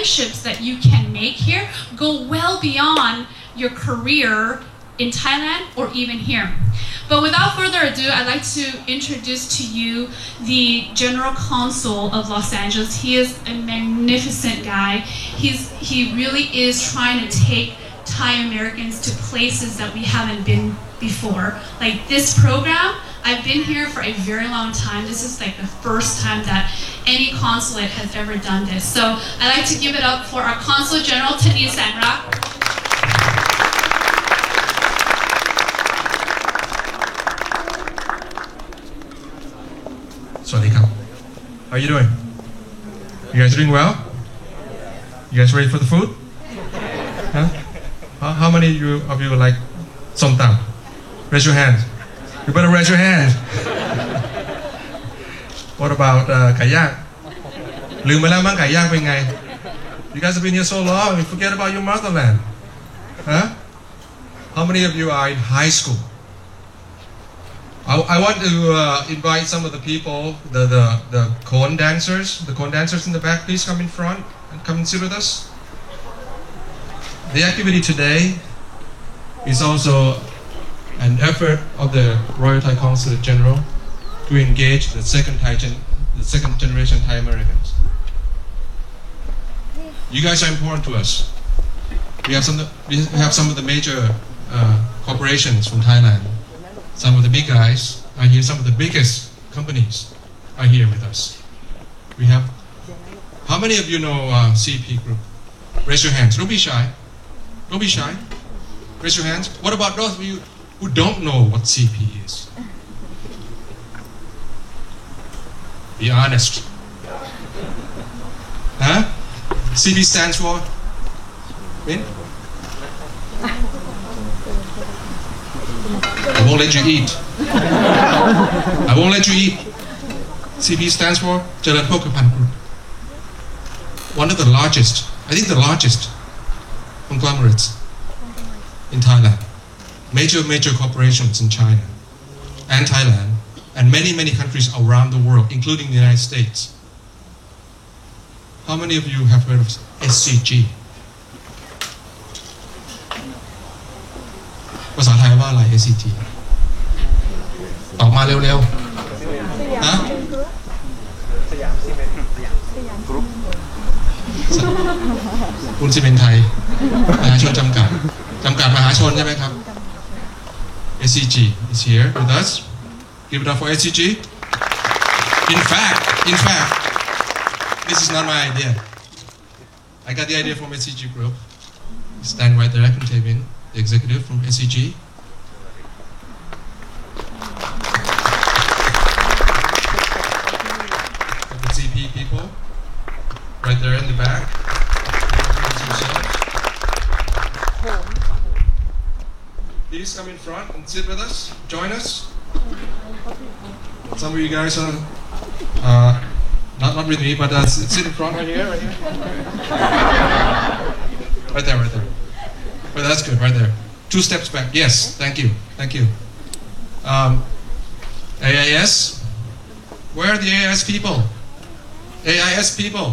friendships that you can make here go well beyond your career in Thailand or even here. But without further ado, I'd like to introduce to you the General Consul of Los Angeles. He is a magnificent guy. He really is trying to take Thai Americans to places that we haven't been before. Like this program, I've been here for a very long time. This is like the first time that any consulate has ever done this. So I'd like to give it up for our Consul General, Tani Sangrak. How are you doing? You guys doing well? You guys ready for the food? Huh? How many of you like som tam? Raise your hand. You better raise your hand. What about ไก่ย่าง ลืมไปแล้วมั้งไก่ย่างเป็นไง You guys have been here so long, you forget about your motherland. Huh? How many of you are in high school? I want to invite some of the people, the cone dancers. The cone dancers in the back, please come in front and come and sit with us. The activity today is also an effort of the Royal Thai Consulate General to engage the second generation Thai Americans. You guys are important to us. We have some of the major corporations from Thailand. Some of the big guys are here. Some of the biggest companies are here with us. We have. How many of you know CP Group? Raise your hands. Don't be shy. Don't be shy. Raise your hands. What about those of you who don't know what CP is? Be honest. Huh? CP stands for? Min? I won't let you eat. I won't let you eat. CP stands for Jalan Pokapan Group. One of the largest, I think the largest conglomerates in Thailand. Major corporations in China and Thailand and many countries around the world, including the United States. How many of you have heard of SCG? ภาษาไทยว่าอะไร SCG ตอบมาเร็วๆนะคุณซีเมนต์ไทยมหาชนจำกัดมหาชนใช่ไหมครับ SCG is here with us. Give it up for SCG. In fact, this is not my idea. I got the idea from SCG Group. Stand right there, Khun Tae-min, the executive from SCG. The CP people, right there in the back. Please come in front and sit with us. Join us. Some of you guys are not with me, but sit in front right here. Right there. Well, that's good, right there. 2 steps back. Yes, thank you. AIS. Where are the AIS people? AIS people.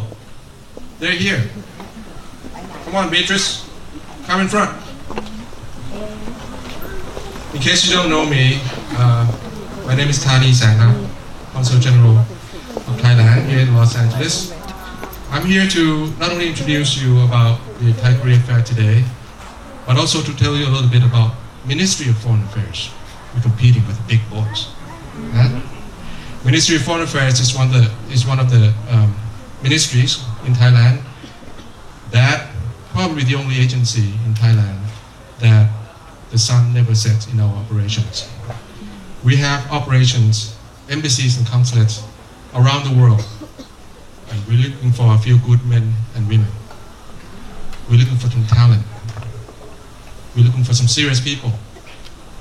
They're here. Come on, Beatrice. Come in front. In case you don't know me, my name is Tani Sangrak, Consul General of Thailand here in Los Angeles. I'm here to not only introduce you about the Thai Korea Fair today, but also to tell you a little bit about Ministry of Foreign Affairs. We're competing with the big boys. Ministry of Foreign Affairs is one of the ministries in Thailand that probably the only agency in Thailand that the sun never sets in our operations. We have operations, embassies and consulates around the world. And we're looking for a few good men and women. We're looking for some talent. We're looking for some serious people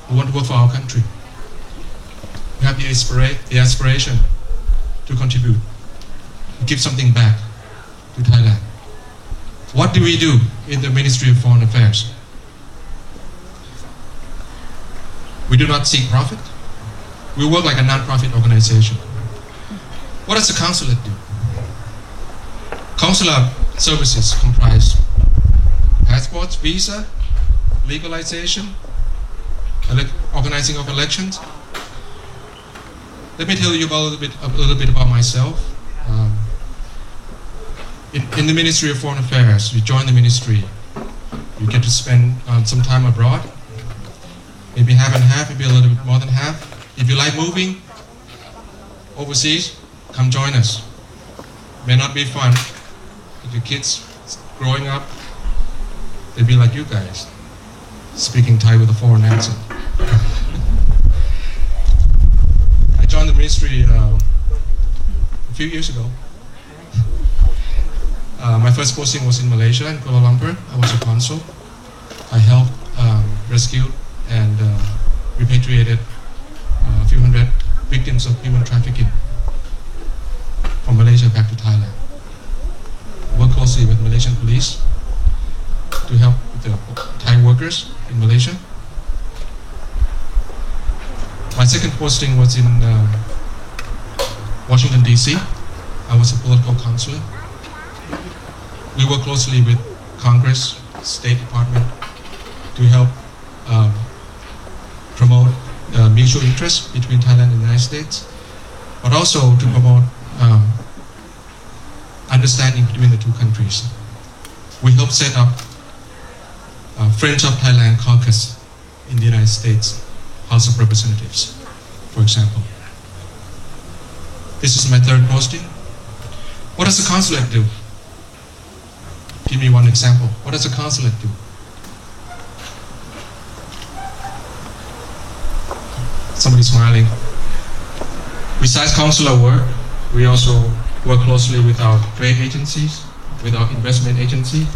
who want to work for our country. We have the aspiration to contribute, to give something back to Thailand. What do we do in the Ministry of Foreign Affairs? We do not seek profit. We work like a non-profit organization. What does the consulate do? services comprise passports, visa, legalization, organizing of elections. Let me tell you a little bit about myself. In the Ministry of Foreign Affairs, you join the ministry, you get to spend some time abroad, maybe half and half, maybe a little bit more than half. If you like moving overseas, come join us. May not be fun, but your kids growing up, they'll be like you guys, speaking Thai with a foreign accent. I joined the ministry a few years ago. My first posting was in Malaysia, in Kuala Lumpur. I was a consul. I helped rescue and repatriated a few hundred victims of human trafficking from Malaysia back to Thailand. I worked closely with Malaysian police to help with the Thai workers in Malaysia. My second posting was in Washington, D.C. I was a political consulate. We work closely with Congress, State Department to help promote mutual interest between Thailand and the United States, but also to promote understanding between the two countries. We help set up Friends of Thailand caucus in the United States House of Representatives, for example. This is my third posting. What does a consulate do? Give me one example. What does a consulate do? Somebody's smiling. Besides consular work, we also work closely with our trade agencies, with our investment agency.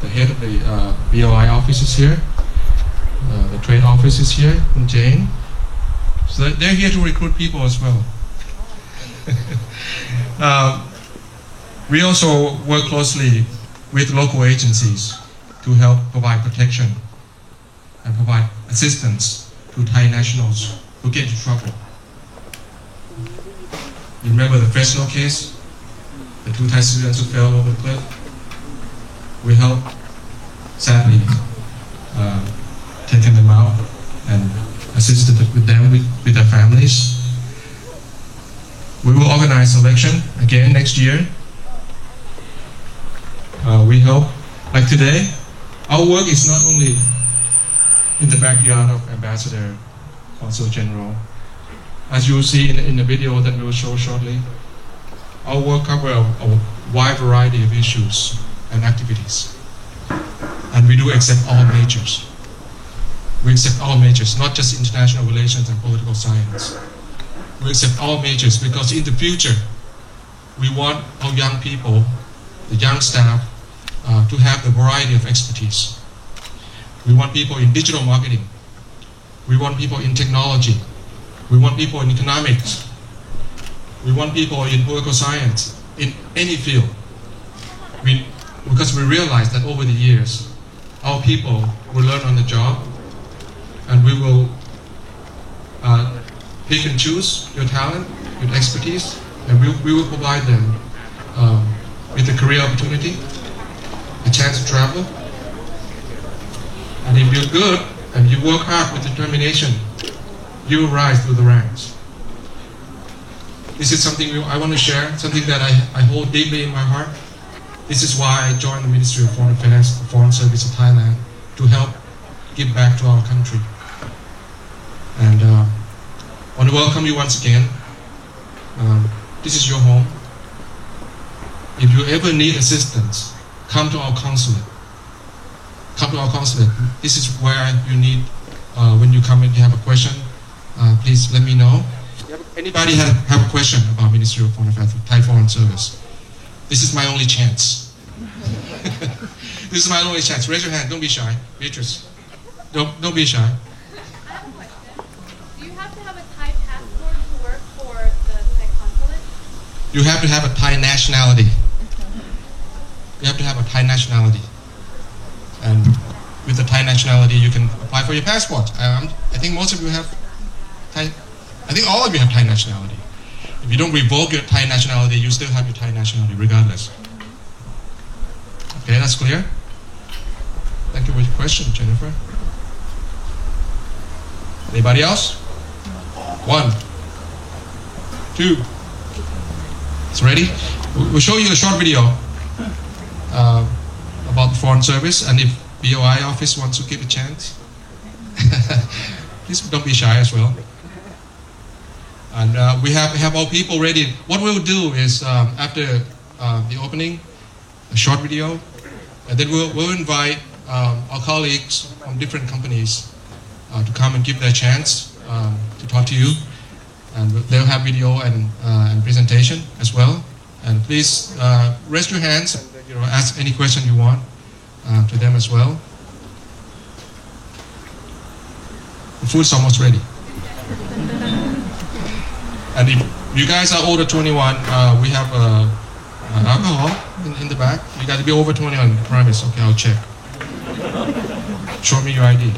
The head of the BOI office is here. The trade office is here in Jane. So they're here to recruit people as well. We also work closely with local agencies to help provide protection and provide assistance to Thai nationals who get into trouble. You remember the Fresno case? The two Thai students who fell over the cliff? We helped, sadly, taken them out and assisted with them, with their families. We will organize election again next year. We hope, like today, our work is not only in the backyard of Ambassador, Consul General. As you will see in the video that we will show shortly, our work covers a wide variety of issues and activities. And we do accept all majors. We accept all majors, not just international relations and political science. We accept all majors because in the future, we want our young people, the young staff, to have the variety of expertise. We want people in digital marketing. We want people in technology. We want people in economics. We want people in political science, in any field. Because we realize that over the years, our people will learn on the job, and we will pick and choose your talent, your expertise, and we will provide them with a career opportunity, a chance to travel. And if you're good and you work hard with determination, you will rise through the ranks. This is something I want to share, something that I hold deeply in my heart. This is why I joined the Ministry of Foreign Affairs, the Foreign Service of Thailand, to help give back to our country. And I want to welcome you once again. This is your home. If you ever need assistance, come to our consulate. Come to our consulate. This is where you need, when you come and you have a question, please let me know. Anybody have a question about Ministry of Foreign Affairs, Thai Foreign Service? This is my only chance. This is my only chance. Raise your hand. Don't be shy. Beatrice. Don't be shy. I have a question. Do you have to have a Thai passport to work for the Thai consulate? You have to have a Thai nationality. You have to have a Thai nationality. And with the Thai nationality, you can apply for your passport. I think most of you have Thai. I think all of you have Thai nationality. If you don't revoke your Thai nationality, you still have your Thai nationality regardless. Okay, that's clear. Thank you for your question, Jennifer. Anybody else? 1, 2. It's ready? We'll show you a short video about the Foreign Service, and if BOI office wants to give a chance, please don't be shy as well. And we have all people ready. What we'll do is after the opening, a short video, and then we'll invite our colleagues from different companies to come and give their chance to talk to you. And they'll have video and presentation as well. And please raise your hands and ask any question you want to them as well. The food's almost ready. And if you guys are over 21, we have alcohol in the back. You got to be over 21, I promise. Okay, I'll check. Show me your ID.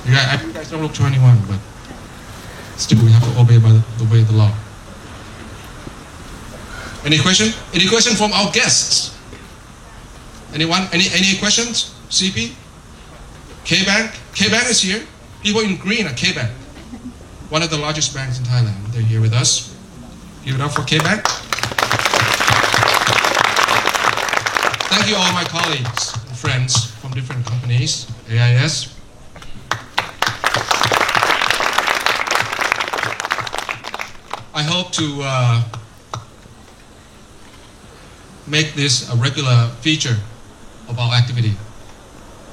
You guys don't look 21, but still we have to obey the law. Any question? Any question from our guests? Anyone? Any questions? CP? K-Bank? K-Bank is here. People in green are K-Bank. One of the largest banks in Thailand. They're here with us. Give it up for K-Bank. Thank you all my colleagues and friends from different companies, AIS. I hope to make this a regular feature of our activity.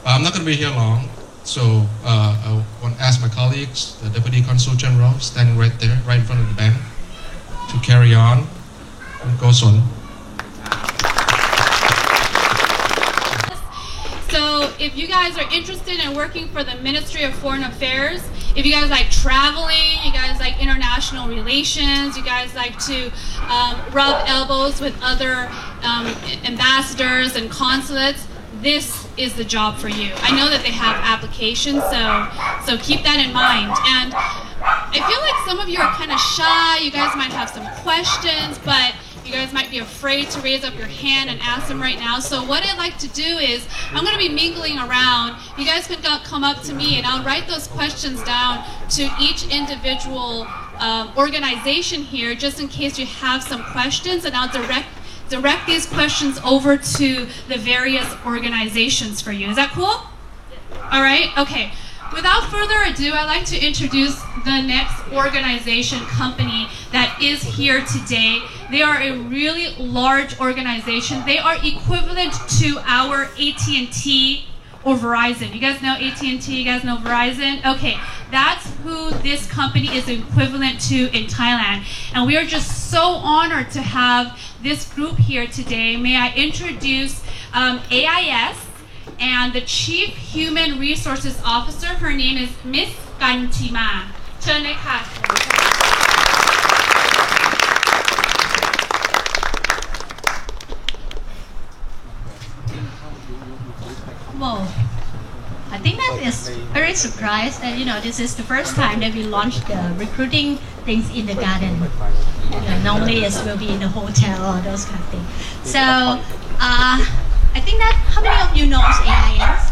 I'm not going to be here long, so I want to ask my colleagues, the Deputy Consul General standing right there, right in front of the bank, to carry on. Go Son. So if you guys are interested in working for the Ministry of Foreign Affairs, if you guys like traveling, you guys like international relations, you guys like to rub elbows with other ambassadors and consulates, this is the job for you. I know that they have applications, so keep that in mind. And I feel like some of you are kind of shy. You guys might have some questions, but you guys might be afraid to raise up your hand and ask them right now. So what I'd like to do is, I'm going to be mingling around. You guys can come up to me and I'll write those questions down to each individual organization here, just in case you have some questions, and I'll direct these questions over to the various organizations for you. Is that cool? All right, okay. Without further ado, I'd like to introduce the next organization company that is here today. They are a really large organization. They are equivalent to our AT&T or Verizon. You guys know AT&T, you guys know Verizon? Okay, that's who this company is equivalent to in Thailand. And we are just so honored to have this group here today. May I introduce AIS and the Chief Human Resources Officer. Her name is Miss Kantima. Well, I think that is very surprised that this is the first time that we launched the recruiting things in the garden. Normally it will be in the hotel or those kind of things. So I think that how many of you knows AIS?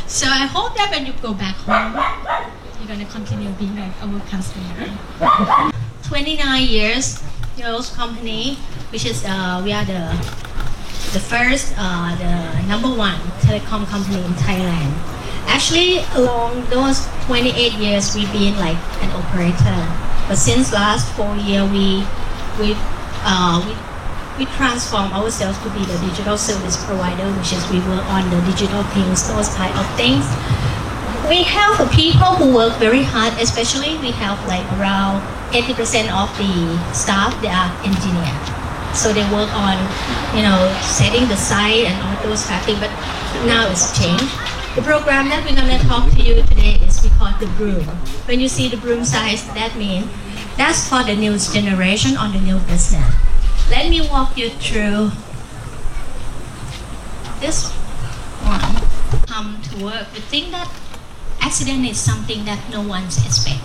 So I hope that when you go back home, you're going to continue being our customer. 29 years old company, which is we are the first, the #1 telecom company in Thailand. Actually, along those 28 years, we've been like an operator. But since last 4 years, we transform ourselves to be the digital service provider, which is we work on the digital things, those type of things. We have the people who work very hard, especially we have like around 80% of the staff, they are engineers. So they work on, setting the site and all those kind of things, but now it's changed. The program that we're going to talk to you today is called the Broom. When you see the broom size, that means that's for the new generation on the new business. Let me walk you through this one. Come to work. We think that accident is something that no one's expect.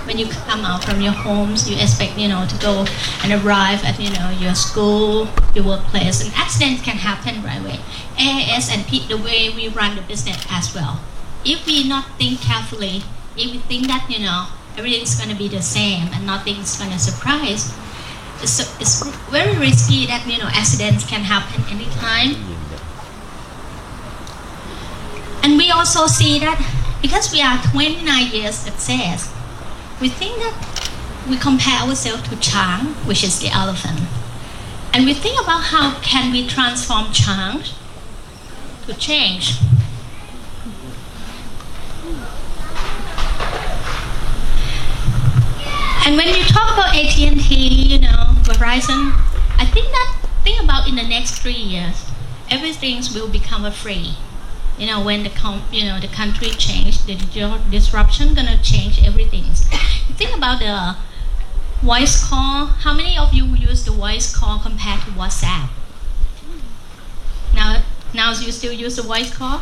When you come out from your homes, you expect, to go and arrive at, your school, your workplace, and accidents can happen right away. AIS and the way we run the business as well. If we not think carefully, if we think that, everything's going to be the same and nothing's going to surprise, it's very risky that, accidents can happen anytime. And we also see that because we are 29 years success, we think that we compare ourselves to Chang, which is the elephant. And we think about how can we transform Chang to change. And when you talk about AT&T, Verizon, I think about in the next 3 years, everything will become free. When the country change, the digital disruption gonna change everything. You think about the voice call. How many of you use the voice call compared to WhatsApp? Now you still use the voice call?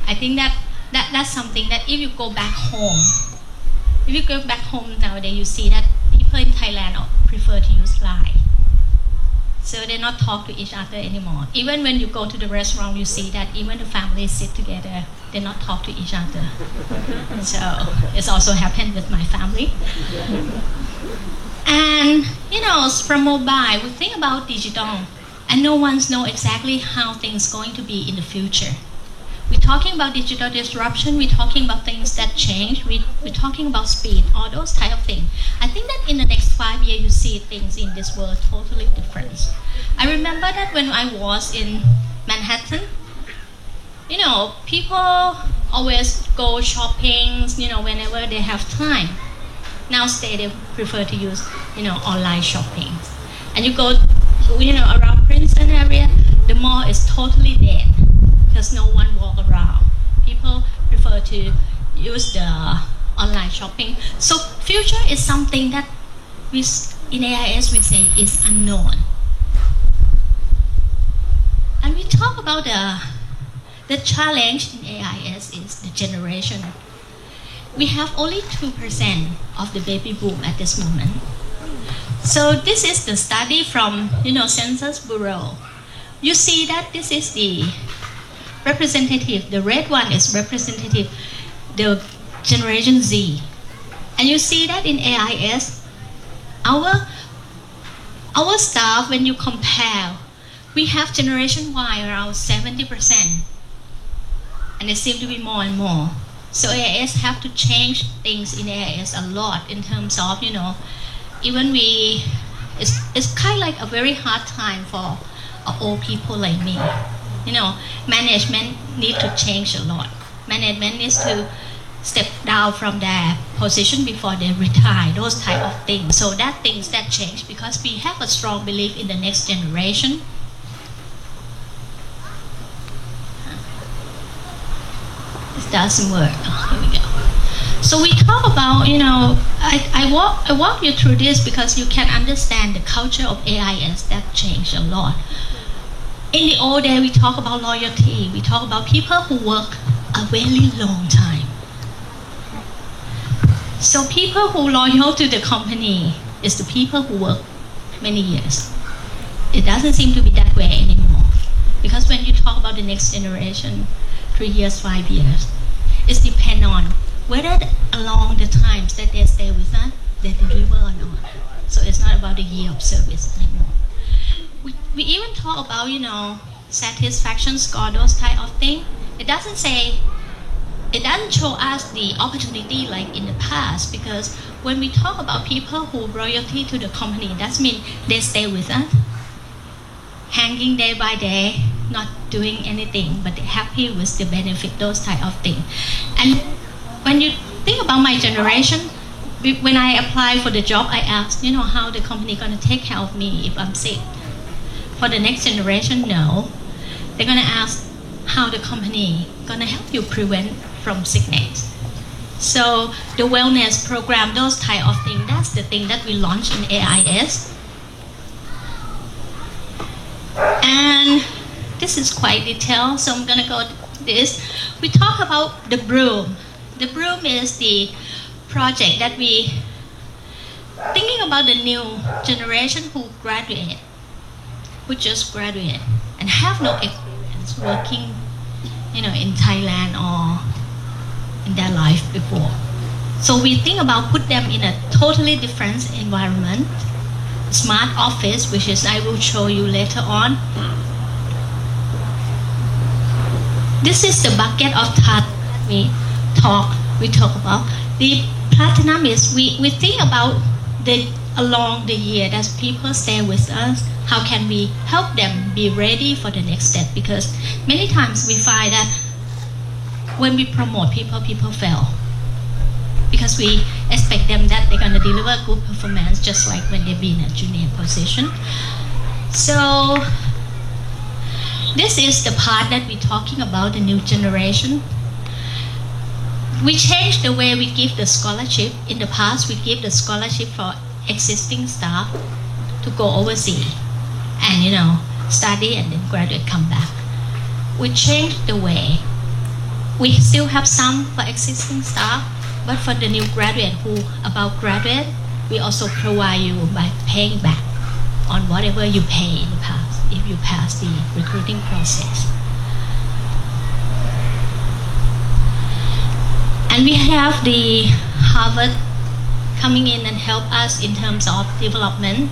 I think that's something that if you go back home, nowadays, you see that people in Thailand prefer to use Line. So they not talk to each other anymore. Even when you go to the restaurant, you see that even the families sit together, they not talk to each other. So it's also happened with my family. And from mobile, we think about digital, and no one knows exactly how things going to be in the future. We're talking about digital disruption. We're talking about things that change. We're talking about speed, all those type of things. I think that in the next 5 years, you see things in this world totally different. I remember that when I was in Manhattan, people always go shopping, whenever they have time. Now they prefer to use, online shopping. And you go, around Princeton area, the mall is totally dead. Because no one walk around. People prefer to use the online shopping. So future is something that in AIS we say is unknown. And we talk about the challenge in AIS is the generation. We have only 2% of the baby boom at this moment. So this is the study from Census Bureau. You see that this is the representative, the red one is representative, the Generation Z. And you see that in AIS, our staff, when you compare, we have Generation Y around 70%. And it seems to be more and more. So AIS have to change things in AIS a lot in terms of, even it's kind of like a very hard time for old people like me. Management need to change a lot. Management needs to step down from their position before they retire, those type of things. So that things that change because we have a strong belief in the next generation. This doesn't work. Oh, here we go. So we talk about, I walk you through this because you can understand the culture of AIS that changed a lot. In the old day, we talk about loyalty. We talk about people who work a very long time. So people who loyal to the company is the people who work many years. It doesn't seem to be that way anymore. Because when you talk about the next generation, 3 years, 5 years, it depends on whether along the times that they stay with us, they deliver or not. So it's not about the year of service anymore. We even talk about, satisfaction score, those type of things. It doesn't show us the opportunity like in the past, because when we talk about people who loyalty to the company, that means they stay with us, hanging day by day, not doing anything, but they're happy with the benefit, those type of things. And when you think about my generation, when I apply for the job, I asked, how the company going to take care of me if I'm sick. For the next generation, no. They're going to ask how the company going to help you prevent from sickness. So the wellness program, those type of things, that's the thing that we launched in AIS. And this is quite detailed, so I'm going to go to this. We talk about the broom. The Bloom is the project that we thinking about the new generation who just graduate and have no experience working, in Thailand or in their life before. So we think about put them in a totally different environment, smart office, which is I will show you later on. This is the bucket of TAT that we talk about. The platinum is we think about along the year that people stay with us, how can we help them be ready for the next step? Because many times we find that when we promote people fail. Because we expect them that they're going to deliver good performance just like when they've been in a junior position. So this is the part that we're talking about, the new generation. We changed the way we give the scholarship. In the past, we give the scholarship for existing staff to go overseas and, study and then graduate, come back. We changed the way. We still have some for existing staff, but for the new graduate who about graduate, we also provide you by paying back on whatever you pay in the past if you pass the recruiting process. And we have the Harvard coming in and help us in terms of development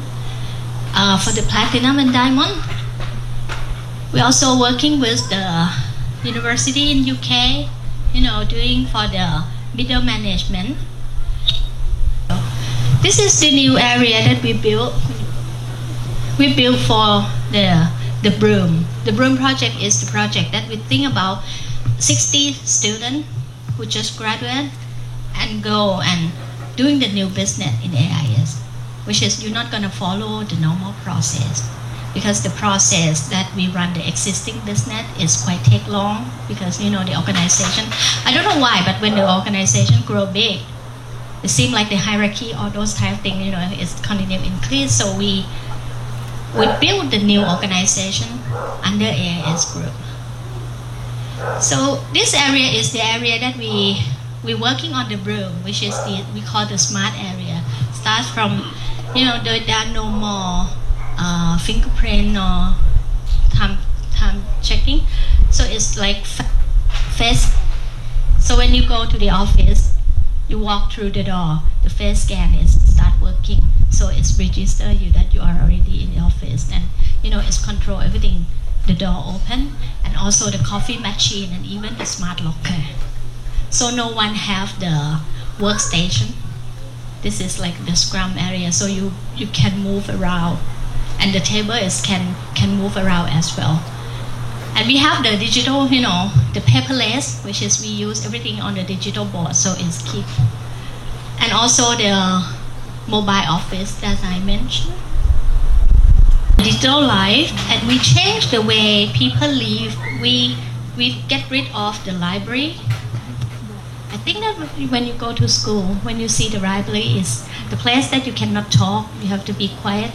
for the platinum and diamond. We're also working with the university in UK, doing for the middle management. This is the new area that we built. We built for the Bloom. The Bloom project is the project that we think about 60 students who just graduate and go and doing the new business in AIS, which is you're not going to follow the normal process because the process that we run the existing business is quite take long because the organization, I don't know why, but when the organization grow big, it seems like the hierarchy or those type of things, is continue increase. So we build the new organization under AIS Group. So this area is the area that we're working on the Bloom, which is we call the smart area. Starts from, there are no more fingerprint or time checking. So it's like face. So when you go to the office, you walk through the door, the face scan is start working. So it's register you that you are already in the office, and it's control everything. The door open, and also the coffee machine, and even the smart locker. So no one have the workstation. This is like the scrum area, so you can move around, and the table can move around as well. And we have the digital, the paperless, which is we use everything on the digital board, so it's keep. And also the mobile office that I mentioned. Digital life, and we change the way people live. We get rid of the library. I think that when you go to school, when you see the library is the place that you cannot talk, you have to be quiet,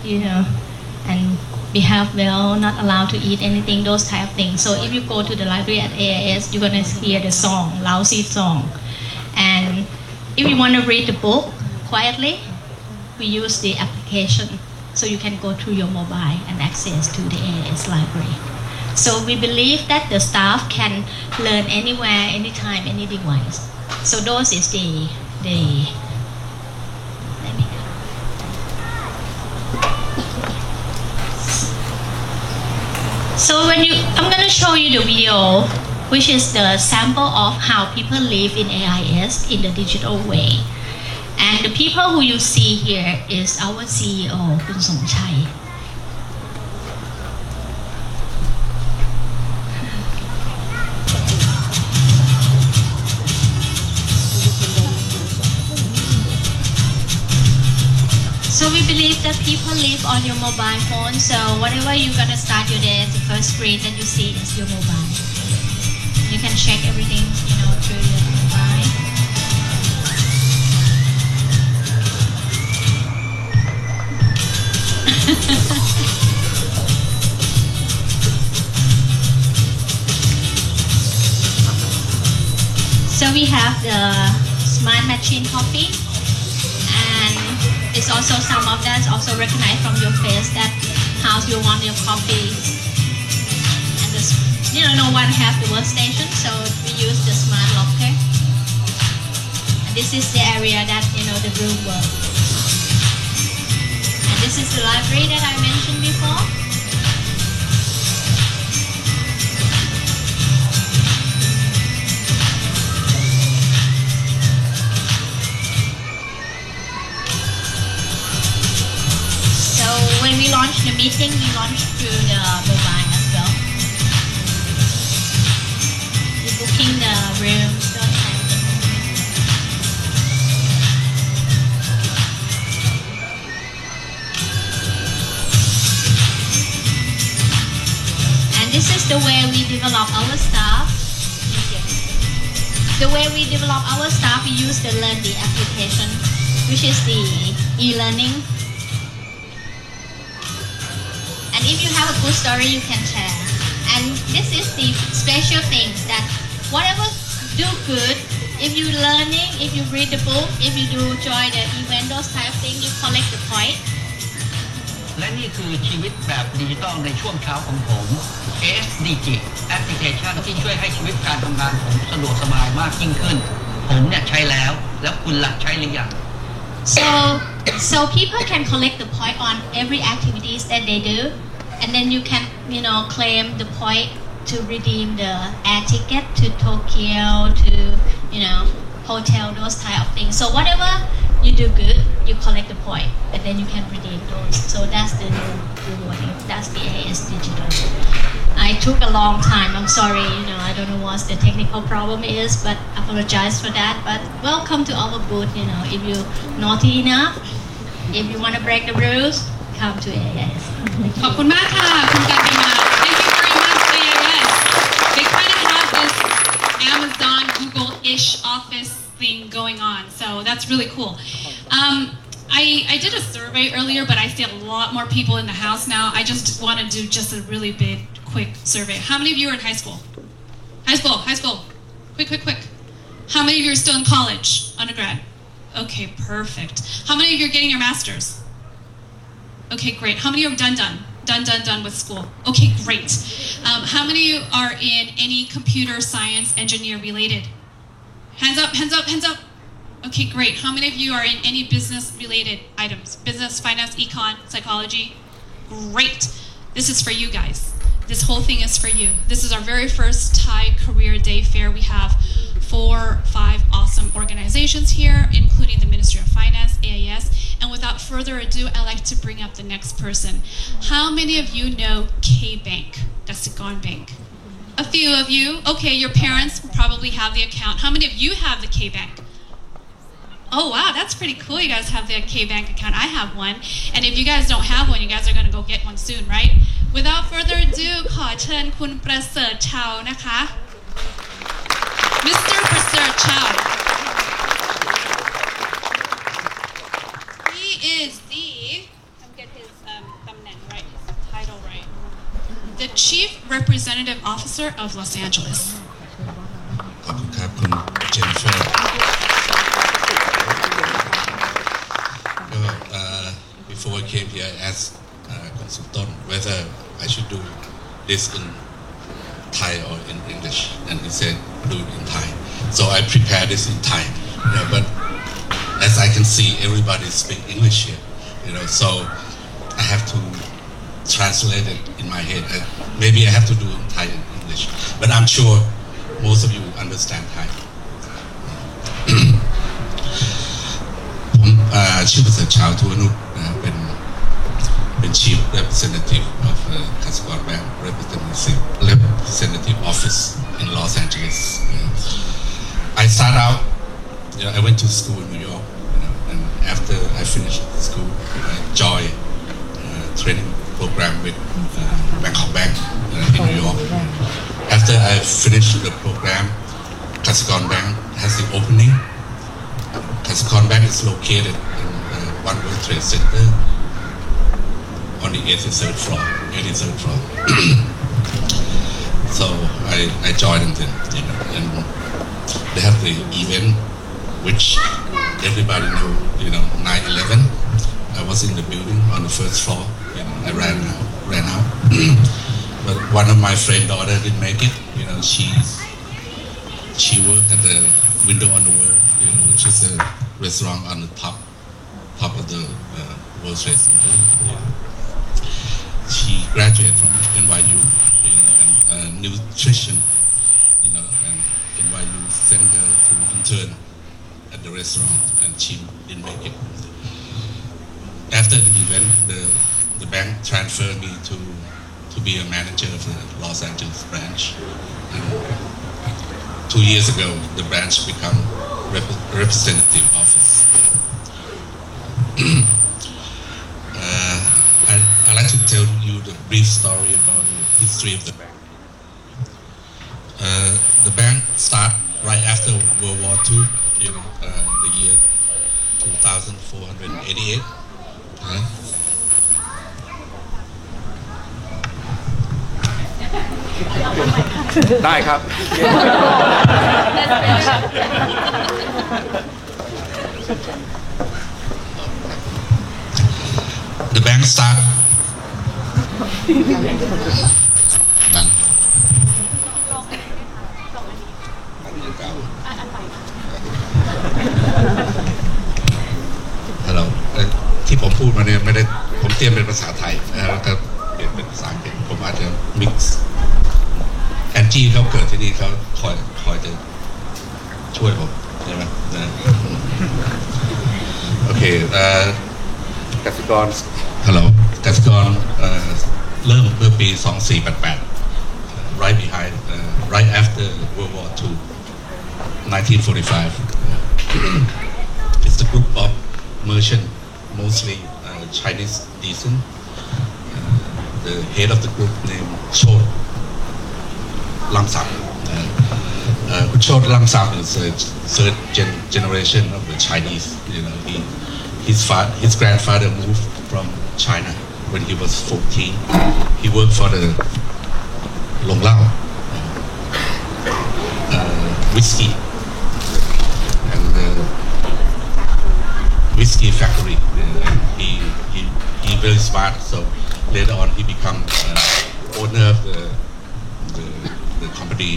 and not allowed to eat anything, those type of things. So if you go to the library at AIS, you're gonna hear the song, lousy song. And if you want to read the book quietly, we use the application. So you can go through your mobile and access to the AIS library. So we believe that the staff can learn anywhere, anytime, any device. So those is the So I'm going to show you the video, which is the sample of how people live in AIS in the digital way. And the people who you see here is our CEO, Kun Songchai. So we believe that people live on your mobile phone. So whatever you're gonna start your day, the first screen that you see is your mobile. You can check everything, through your mobile. So we have the smart machine coffee, and it's also some of that's also recognized from your face that how you want your coffee. And this, no one has the workstation, so we use the smart locker. And this is the area that the room works. And this is the library that I mentioned before. When we launch the meeting, we launch through the mobile as well. We're booking the rooms, those kind of things. And this is the way we develop our staff. The way we develop our staff, we use the Learn-D application, which is the e-learning. And if you have a good story, you can share. And this is the special thing that whatever do good, if you learning, if you read the book, if you do join the event, those type of things, you collect the point. และนี่คือชีวิตแบบดิจิตอลในช่วงเช้าของผม ASDG แอปพลิเคชันที่ช่วยให้ชีวิตการทำงานผมสะดวกสบายมากยิ่งขึ้นผมเนี่ยใช้แล้วคุณล่ะใช้หรือยัง So people can collect the point on every activities that they do, and then you can claim the point to redeem the air ticket to Tokyo, to hotel, those type of things. So whatever you do good, you collect the point, and then you can redeem those. So that's the new rewarding. That's the AS Digital. I took a long time. I'm sorry, I don't know what the technical problem is, but I apologize for that. But welcome to our booth. If you're naughty enough, if you want to break the rules, come to AIS. ขอบคุณมากค่ะคุณกันติมา Thank you very much AIS. They kind of have this Amazon Google-ish office thing going on, so that's really cool. I did a survey earlier, but I see a lot more people in the house now. I just want to do just a really big, quick survey. How many of you are in high school? High school. Quick. How many of you are still in college, undergrad? Okay, perfect. How many of you are getting your master's? Okay, great. How many are done with school? Okay, great. How many of you are in any computer science engineer related? Hands up. Okay, great. How many of you are in any business related items? Business, finance, econ, psychology? Great. This is for you guys. This whole thing is for you. This is our very first Thai Career Day Fair. We have 5 awesome organizations here, including the Ministry of Finance, AIS. And without further ado, I'd like to bring up the next person. How many of you know K-Bank? That's the Gone Bank. A few of you. Okay, your parents probably have the account. How many of you have the K-Bank? Oh wow, that's pretty cool. You guys have the K-Bank account. I have one. And if you guys don't have one, you guys are going to go get one soon, right? Without further ado, ขอเชิญคุณประเสริฐชาวนะคะ Mr. ประเสริฐชาว He is the, let me get his thumbnail right, his title right. The Chief Representative Officer of Los Angeles. ขอบคุณครับคุณเจนนิเฟอร์ Before I came here, I asked consultant whether I should do this in Thai or in English, and he said do it in Thai. So I prepared this in Thai, but as I can see, everybody speak English here, so I have to translate it in my head. Maybe I have to do it in Thai and English, but I'm sure most of you understand Thai. ผมชื่อประเสริฐชาวทุวนุชเป็น Chief Representative of Kasikorn Bank Representative Office in Los Angeles. I started out, I went to school in New York, and after I finished school, I joined training program with Bangkok Bank in New York. After I finished the program, Kasikorn Bank has the opening. Kasikorn Bank is located in One World Trade Center on the 83rd floor. So I joined them, and they have the event, which everybody know, 9/11. I was in the building on the first floor. I ran out. But one of my friend's daughter didn't make it. She worked at the Window on the World, which is a restaurant on the top of the World Trade Center. She graduated from NYU, and nutrition, and NYU sent her to intern at the restaurant, and she didn't make it. After the event, the bank transferred me to be a manager of the Los Angeles branch. And 2 years ago, the branch became representative office. I'd like to tell you the brief story about the history of the bank. The bank started right after World War II, the year 2488.ได้ครับ The bank started. Hello. ที่ผมพูดมาเนี่ยไม่ได้ผมเตรียมเป็นภาษาไทยแล้วก็เปลี่ยนเป็นภาษาอังกฤษผมอาจจะ mix แอนจี้เขาเกิดที่นี่เขาคอยจะช่วยผมใช่ไหมโอเคกสิกรฮัลโหลกสิกรเริ่มเมื่อปี 2488 right behind right after World War II 1945 it's the group of merchant mostly Chinese descent the head of the group named Chod Lamsam Chod Lamsam is the third generation of the Chinese his grandfather moved from China when he was 14 he worked for the Long Lao whiskey and whiskey factory he very smart so later on he become owner of the company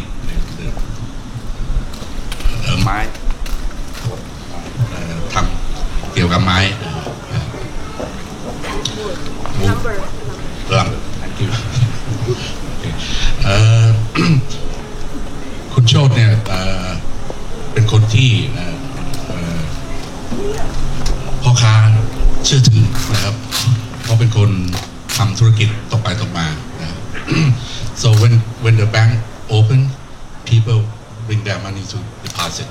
the ไม้ทำเกี่ยวกับไม้lumber thank you คุณโชติเนี่ยเป็นคนที่พ่อค้าเชื่อถือนะครับเพราะเป็นคนทำธุรกิจตรงไปตรงมานะครับ so when the bank open people bring their money to deposit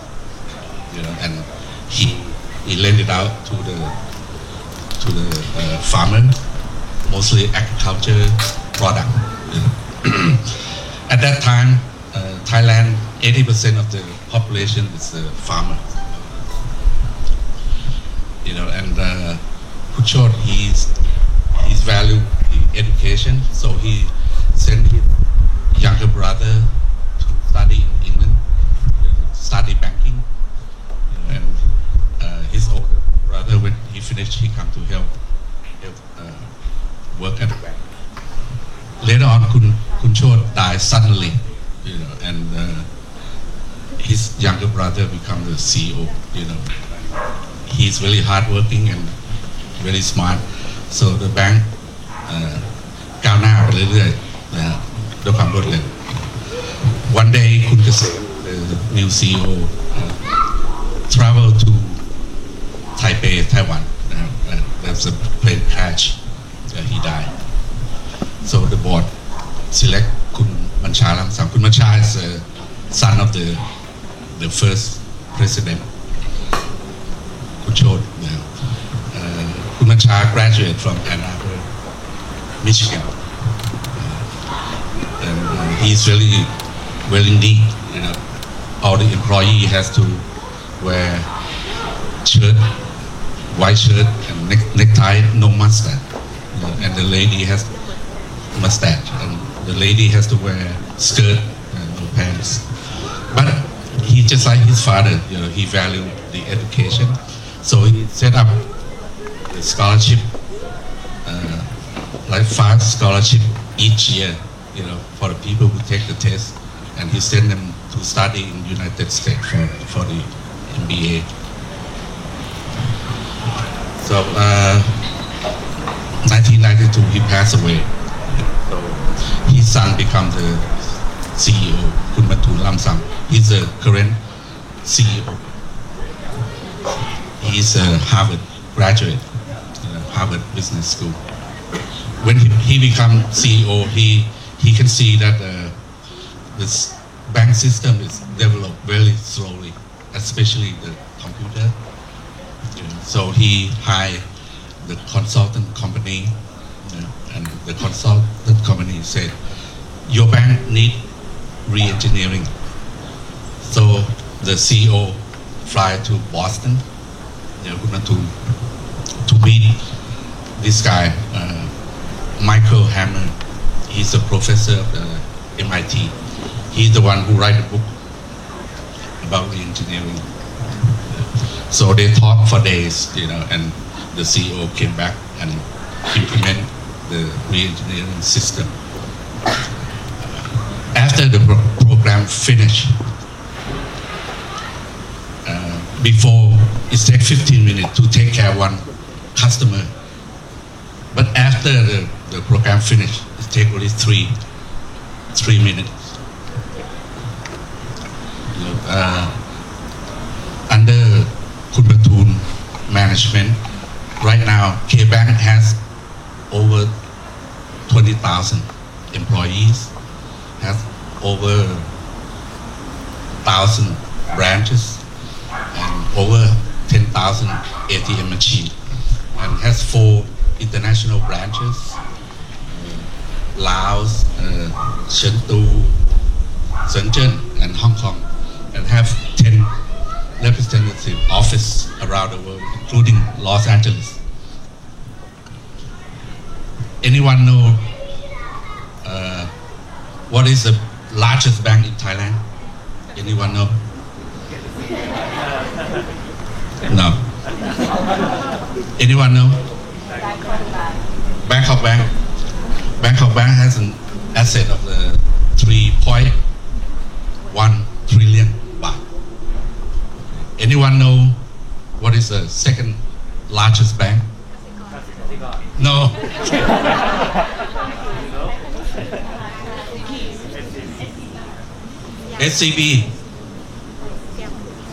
and he lend it out to the farmer mostly agriculture product at that time Thailand 80% of the population is farmer and Kuchot he's value education so he sent his younger brother to study in England study banking and his older brother when he finished he come to help work at the bank later on Kunchot died suddenly and his younger brother become the CEO he's really hardworking and very smart so the bank ก้าวหน้าไปเรื่อยๆนะด้วยความรวดเร็ว one day คุณเกษม the new CEO travel to Taipei Taiwan there's a plane crash he died so the board select คุณบัญชาลังสามคุณบัญชา is the son of the first president คุณโชติคุณบัญชา graduate from Ann Arbor Michigan and he's really well indeed all the employee has to wear shirt white shirt and necktie no mustache and the lady has mustache and the lady has to wear skirt and no pants but he just like his father, he valued the education, so he set up the scholarship, like 5 scholarship each year, for the people who take the test, and he sent them to study in United States for the MBA. So 1992 he passed away. So his son became the CEO, Kun Matun Lamsam. He's the current CEO. He's a Harvard graduate, Harvard Business School. When he became CEO, he can see that this bank system is developed very slowly, especially the computer. So he hired the consultant company, and the consultant company said, your bank need re-engineering. So the CEO fly to Boston, to meet this guy, Michael Hammer. He's a professor of the MIT. He's the one who wrote a book about re-engineering. So they talked for days, and the CEO came back and implemented the re-engineering system. After the program finished, before it takes 15 minutes to take care of one customer, but after the program finished, it takes only 3 minutes. Under Kun Matun management, right now K-Bank has over 20,000 employees, has over 1,000 branches, and over 10,000 ATM machines, and has 4 international branches, Laos, Chengdu, Shenzhen, and Hong Kong, and have 10 representative offices around the world, including Los Angeles. Anyone know what is the largest bank in Thailand? Anyone know? No. Anyone know? Bangkok Bank. Bangkok Bank has an asset of 3.1 trillion baht. Anyone know what is the second largest bank? No. SCB,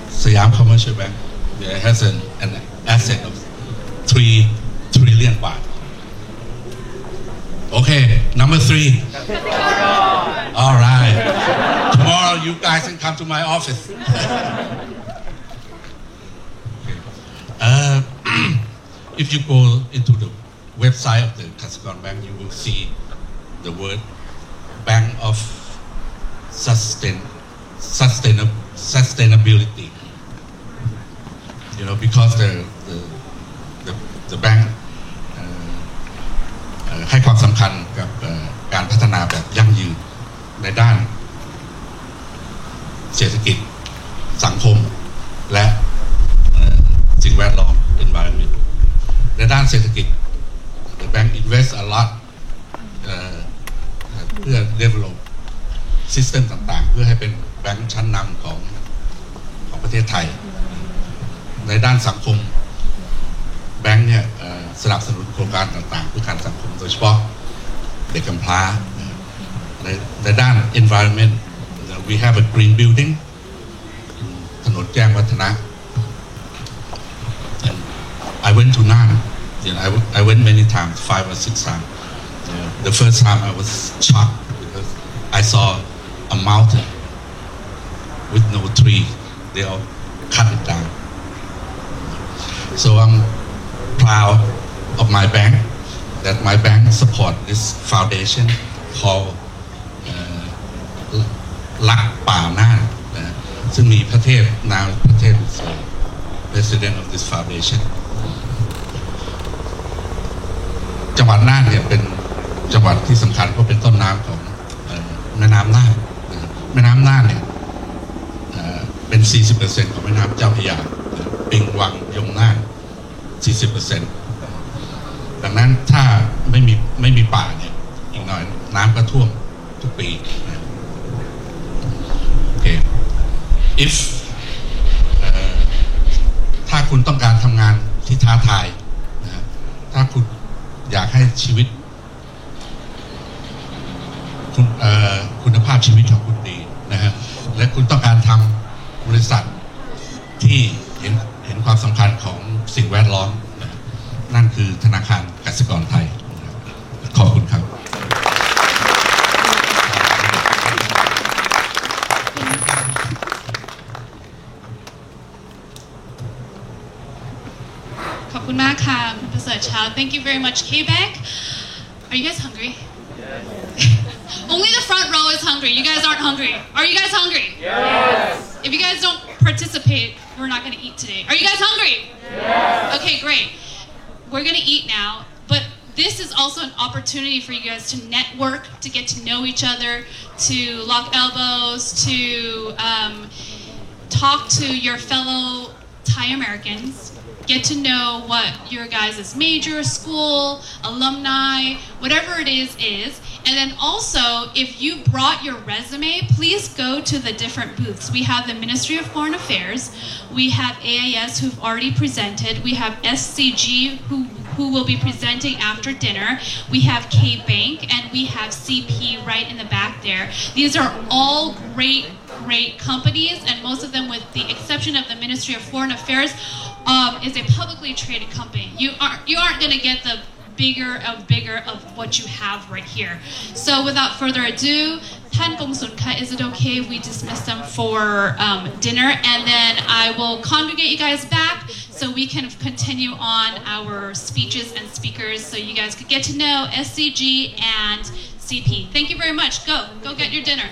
Siam Commercial Bank, has an asset of 3 trillion baht. Okay, number 3. All right. Tomorrow you guys can come to my office. If you go into the website of the Kasikorn Bank, you will see the word Bank of Sustainability. Because the bank ให้ความสำคัญกับการพัฒนาแบบยั่งยืนในด้านเศรษฐกิจสังคมและสิ่งแวดล้อม environment ในด้านเศรษฐกิจ the bank invest a lot เพื่อ develop system ต่างๆเพื่อให้เป็นแบงค์ชั้นนำของประเทศไทยในด้านสังคมแบงค์เนี่ยสนับสนุนโครงการต่างๆเพื่อการสังคมโดยเฉพาะเด็กกำพร้าในด้าน environment we have a green building ถนนแจ้งวัฒนะ and I went to Nan. I went many times, 5 or 6 times. The first time I was shocked because I saw a mountain with no tree. They all cut it down. So I'm proud of my bank, that my bank support this foundation called รักป่าน่านซึ่งมีพระเทพนามพระเทพ President of this foundation จังหวัดน่านเนี่ยเป็นจังหวัดที่สำคัญเพราะเป็นต้นน้ำของแม่น้ำน่านแม่น้ำน่านเนี่ยเป็น 40%ของแม่น้ำเจ้าพระยาปิงวังยมน่าน 40%ดังนั้นถ้าไม่มีป่าเนี่ยอีกหน่อยน้ำก็ท่วมทุกปีโอเค if ถ้าคุณต้องการทำงานที่ท้าทายนะถ้าคุณอยากให้ชีวิตคุณภาพชีวิตของคุณดีนะฮะและคุณต้องการทำบริษัทที่เห็นความสำคัญของสิ่งแวดล้อมนะนั่นคือธนาคารกสิกรไทยขอบคุณครับ ขอบคุณมากค่ะคุณประเสริฐชาว Thank you very much Quebec Are you guys hungry Only the front row is hungry you guys aren't hungry Are you guys hungry Yes If you guys don't participate we're not going to eat today Are you guys hungry Yes Okay great We're going to eat now but this is also an opportunity for you guys to network to get to know each other to lock elbows to talk to your fellow Thai Americans get to know what your guys' major, school, alumni, whatever it is. And then also, if you brought your resume, please go to the different booths. We have the Ministry of Foreign Affairs, we have AIS who've already presented, we have SCG who will be presenting after dinner, we have K-Bank, and we have CP right in the back there. These are all great companies, and most of them, with the exception of the Ministry of Foreign Affairs, is a publicly traded company. You aren't going to get the bigger of what you have right here. So without further ado, Tan Gong Sun Ka, is it okay we dismiss them for dinner, and then I will congregate you guys back so we can continue on our speeches and speakers so you guys could get to know SCG and CP. Thank you very much. Go get your dinner.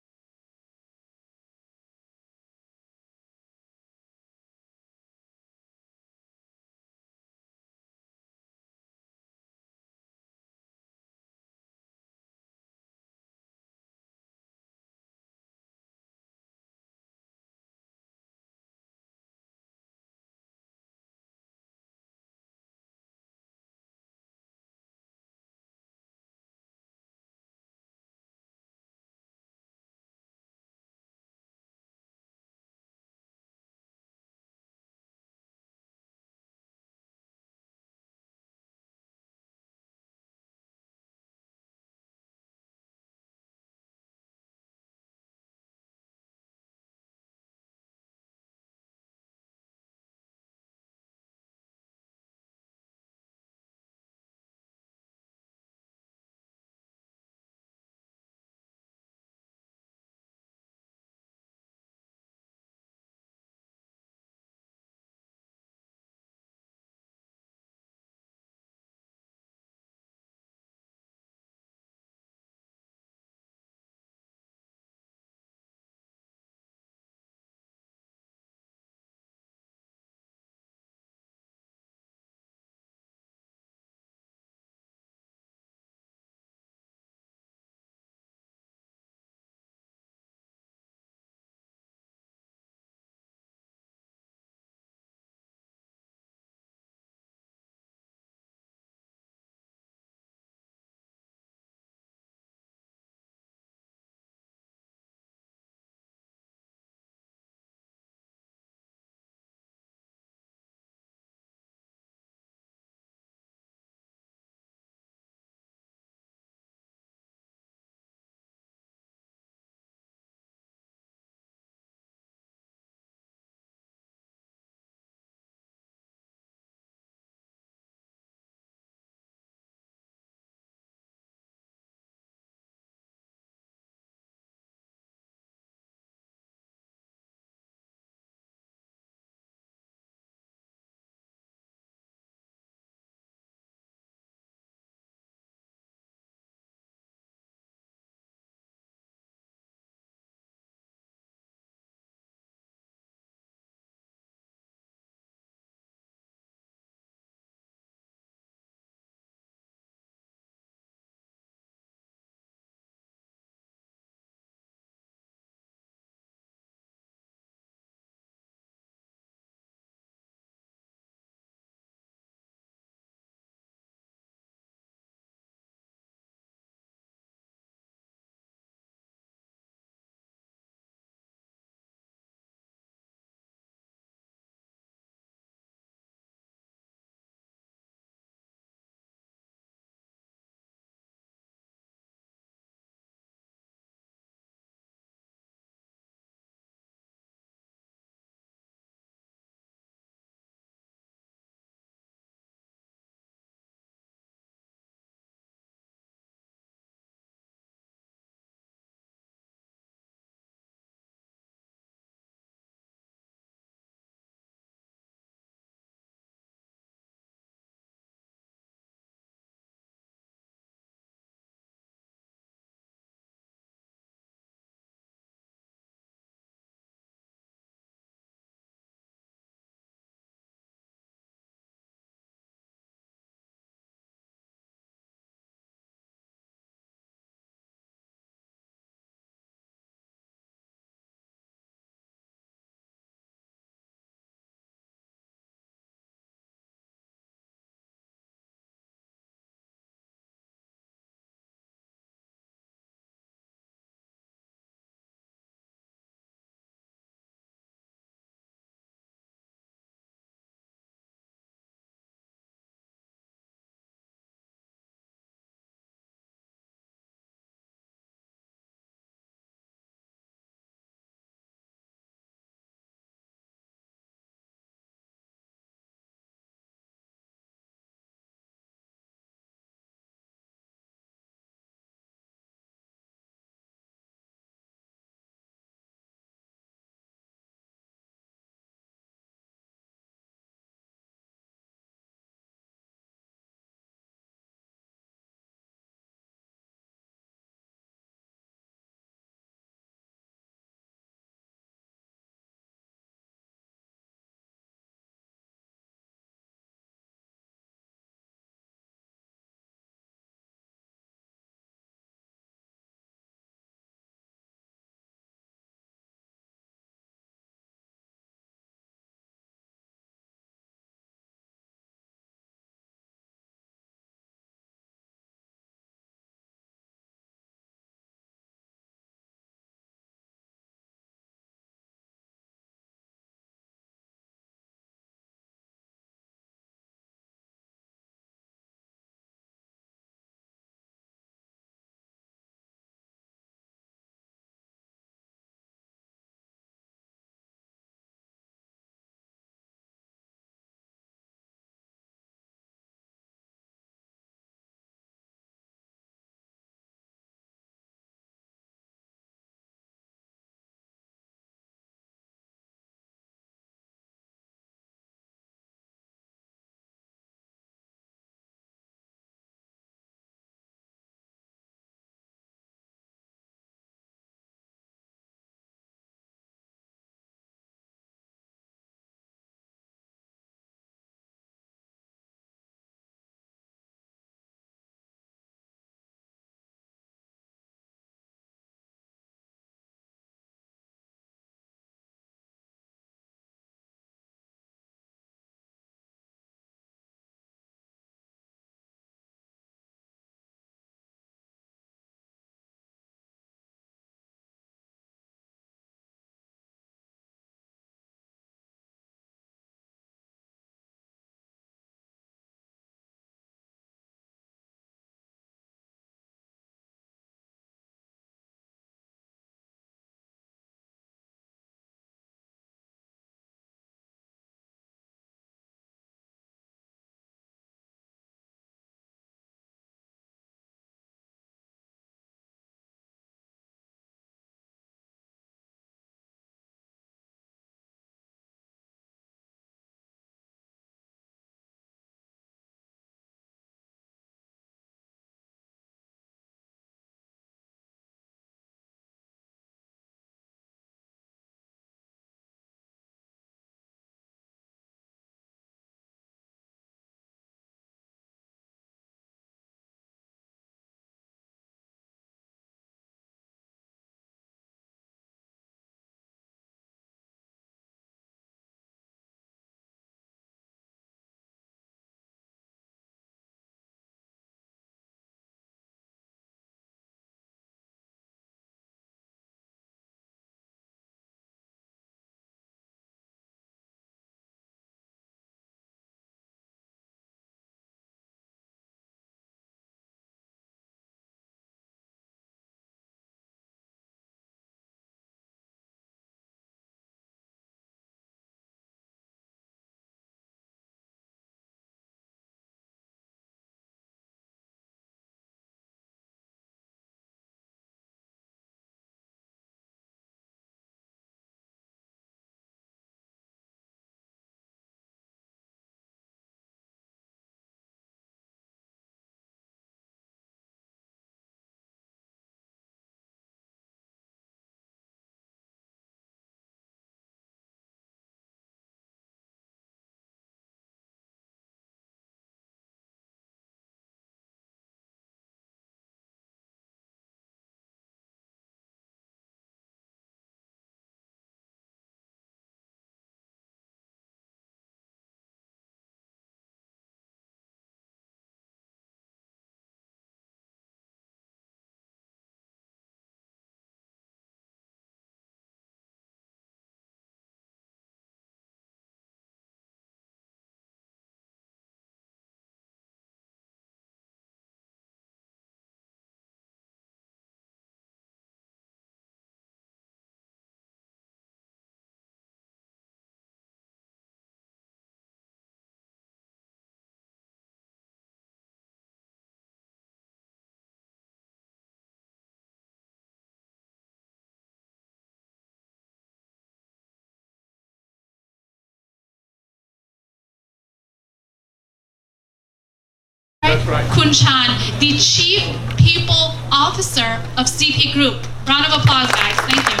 That's right. Kun Chan, the Chief People Officer of CP Group. Round of applause, guys. Thank you.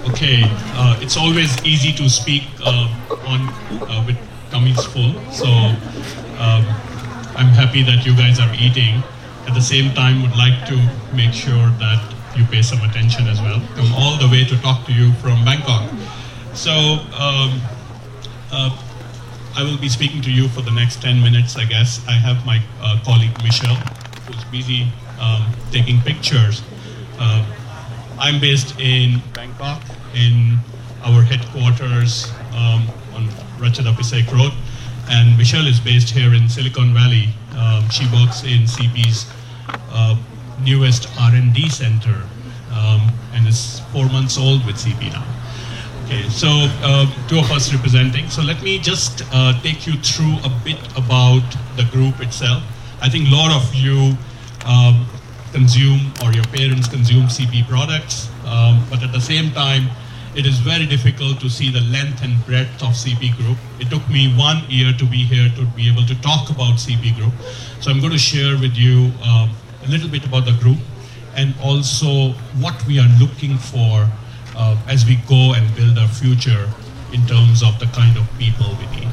Okay, it's always easy to speak with tummies full, so I'm happy that you guys are eating. At the same time, would like to make sure that you pay some attention as well. Come all the way to talk to you from Bangkok. So I will be speaking to you for the next 10 minutes, I guess. I have my colleague Michelle, who's busy taking pictures. I'm based in Bangkok, in our headquarters on Ratchada Pisek Road, and Michelle is based here in Silicon Valley. She works in CP's newest R&D center, and is 4 months old with CP now. Okay, so two of us representing. So let me just take you through a bit about the group itself. I think a lot of you consume, or your parents consume CP products, but at the same time, it is very difficult to see the length and breadth of CP Group. It took me 1 year to be here to be able to talk about CP Group. So I'm going to share with you a little bit about the group and also what we are looking for as we go and build our future in terms of the kind of people we need.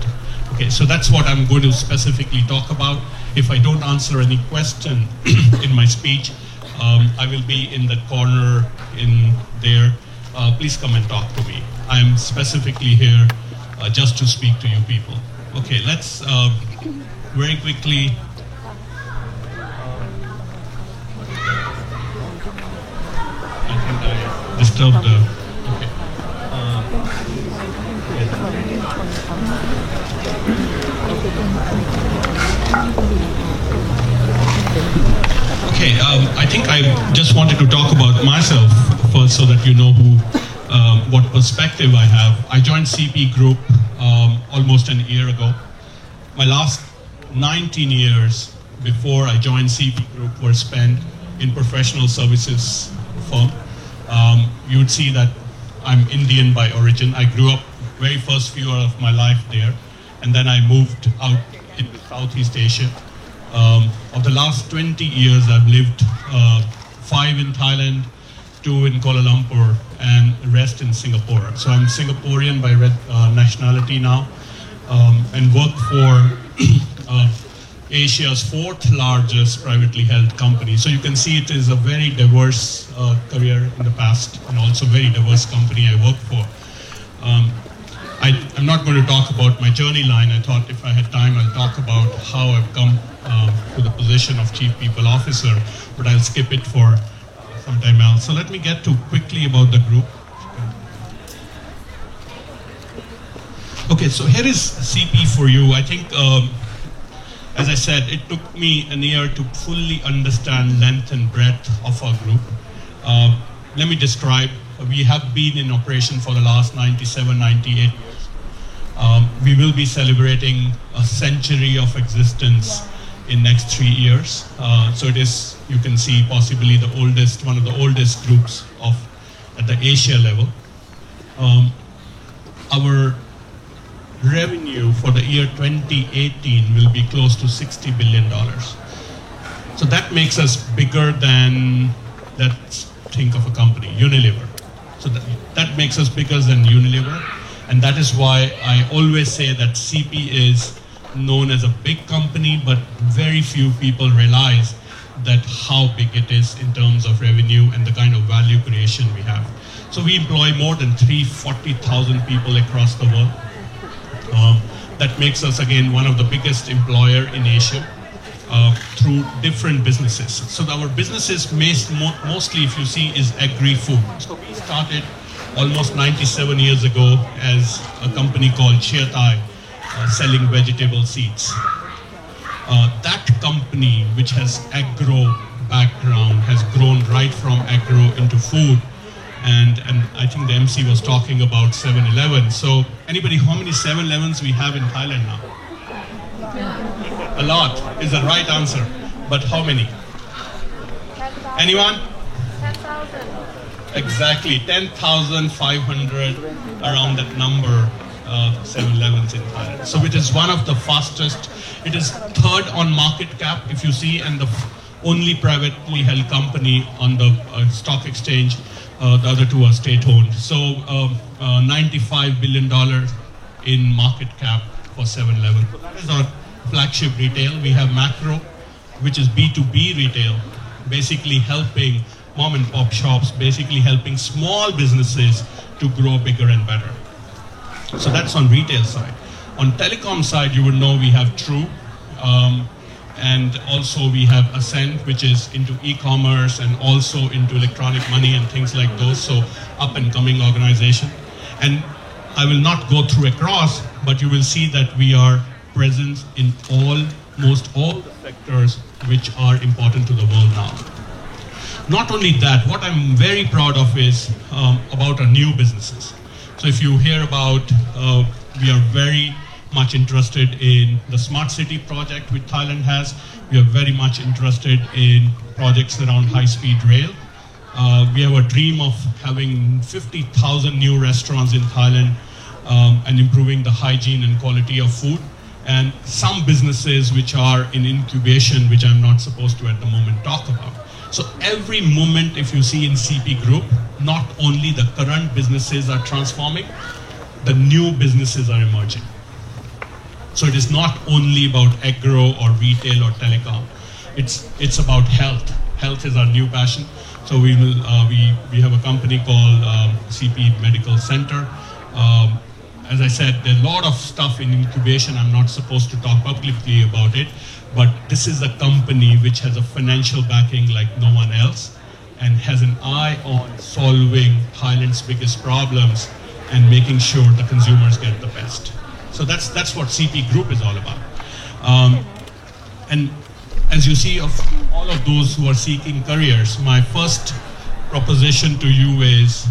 Okay, so that's what I'm going to specifically talk about. If I don't answer any question in my speech, I will be in the corner in there. Please come and talk to me. I'm specifically here just to speak to you people. Okay, let's very quickly. I think I disturbed the. Okay. Okay, I think I just wanted to talk about myself first so that you know what perspective I have. I joined CP Group almost a year ago. My last 19 years before I joined CP Group were spent in professional services firm. You would see that I'm Indian by origin. I grew up very first few years of my life there, and then I moved out into Southeast Asia. Of the last 20 years, I've lived 5 in Thailand, 2 in Kuala Lumpur, and the rest in Singapore. So I'm Singaporean by nationality now, and work for Asia's 4th largest privately held company. So you can see it is a very diverse career in the past, and also very diverse company I work for. I'm not going to talk about my journey line. I thought if I had time, I'll talk about how I've come to the position of Chief People Officer, but I'll skip it for some time else. So let me get to quickly about the group. Okay, so here is CP for you. I think, as I said, it took me a year to fully understand length and breadth of our group. Let me describe. We have been in operation for the last 97, 98 years. We will be celebrating a century of existence in next 3 years. So it is, you can see, possibly the oldest, one of the oldest groups at the Asia level. Our revenue for the year 2018 will be close to $60 billion. So that makes us bigger than, let's think of a company, Unilever. So that makes us bigger than Unilever. And that is why I always say that CP is known as a big company, but very few people realize that how big it is in terms of revenue and the kind of value creation we have. So we employ more than 340,000 people across the world. That makes us, again, one of the biggest employer in Asia through different businesses. So our businesses mostly, if you see, is agri-food. So we started almost 97 years ago as a company called Chia Thai, selling vegetable seeds. That company, which has agro background, has grown right from agro into food. And I think the MC was talking about 7-Eleven. So anybody, how many 7-Elevens we have in Thailand now? A lot is the right answer. But how many? 10,000. Anyone? 10,000. Exactly, 10,500, around that number, 7-Elevens in Thailand. So it is one of the fastest. It is third on market cap, if you see, and the only privately held company on the stock exchange. The other two are state-owned. So $95 billion in market cap for 7-Eleven. So that is our flagship retail. We have Macro, which is B2B retail, basically helping mom and pop shops, basically helping small businesses to grow bigger and better. So that's on retail side. On telecom side, you would know we have True, and also we have Ascent, which is into e-commerce and also into electronic money and things like those, so up and coming organization. And I will not go through across, but you will see that we are present in almost all the sectors which are important to the world now. Not only that, what I'm very proud of is about our new businesses. So if you hear about, we are very much interested in the smart city project which Thailand has. We are very much interested in projects around high-speed rail. We have a dream of having 50,000 new restaurants in Thailand and improving the hygiene and quality of food. And some businesses which are in incubation, which I'm not supposed to at the moment talk about. So every moment, if you see in CP Group, not only the current businesses are transforming, the new businesses are emerging. So it is not only about agro or retail or telecom. It's about health. Health is our new passion. So we have a company called CP Medical Center. As I said, there's a lot of stuff in incubation. I'm not supposed to talk publicly about it, but this is a company which has a financial backing like no one else and has an eye on solving Thailand's biggest problems and making sure the consumers get the best. So that's what CP Group is all about. And as you see, of all of those who are seeking careers, my first proposition to you is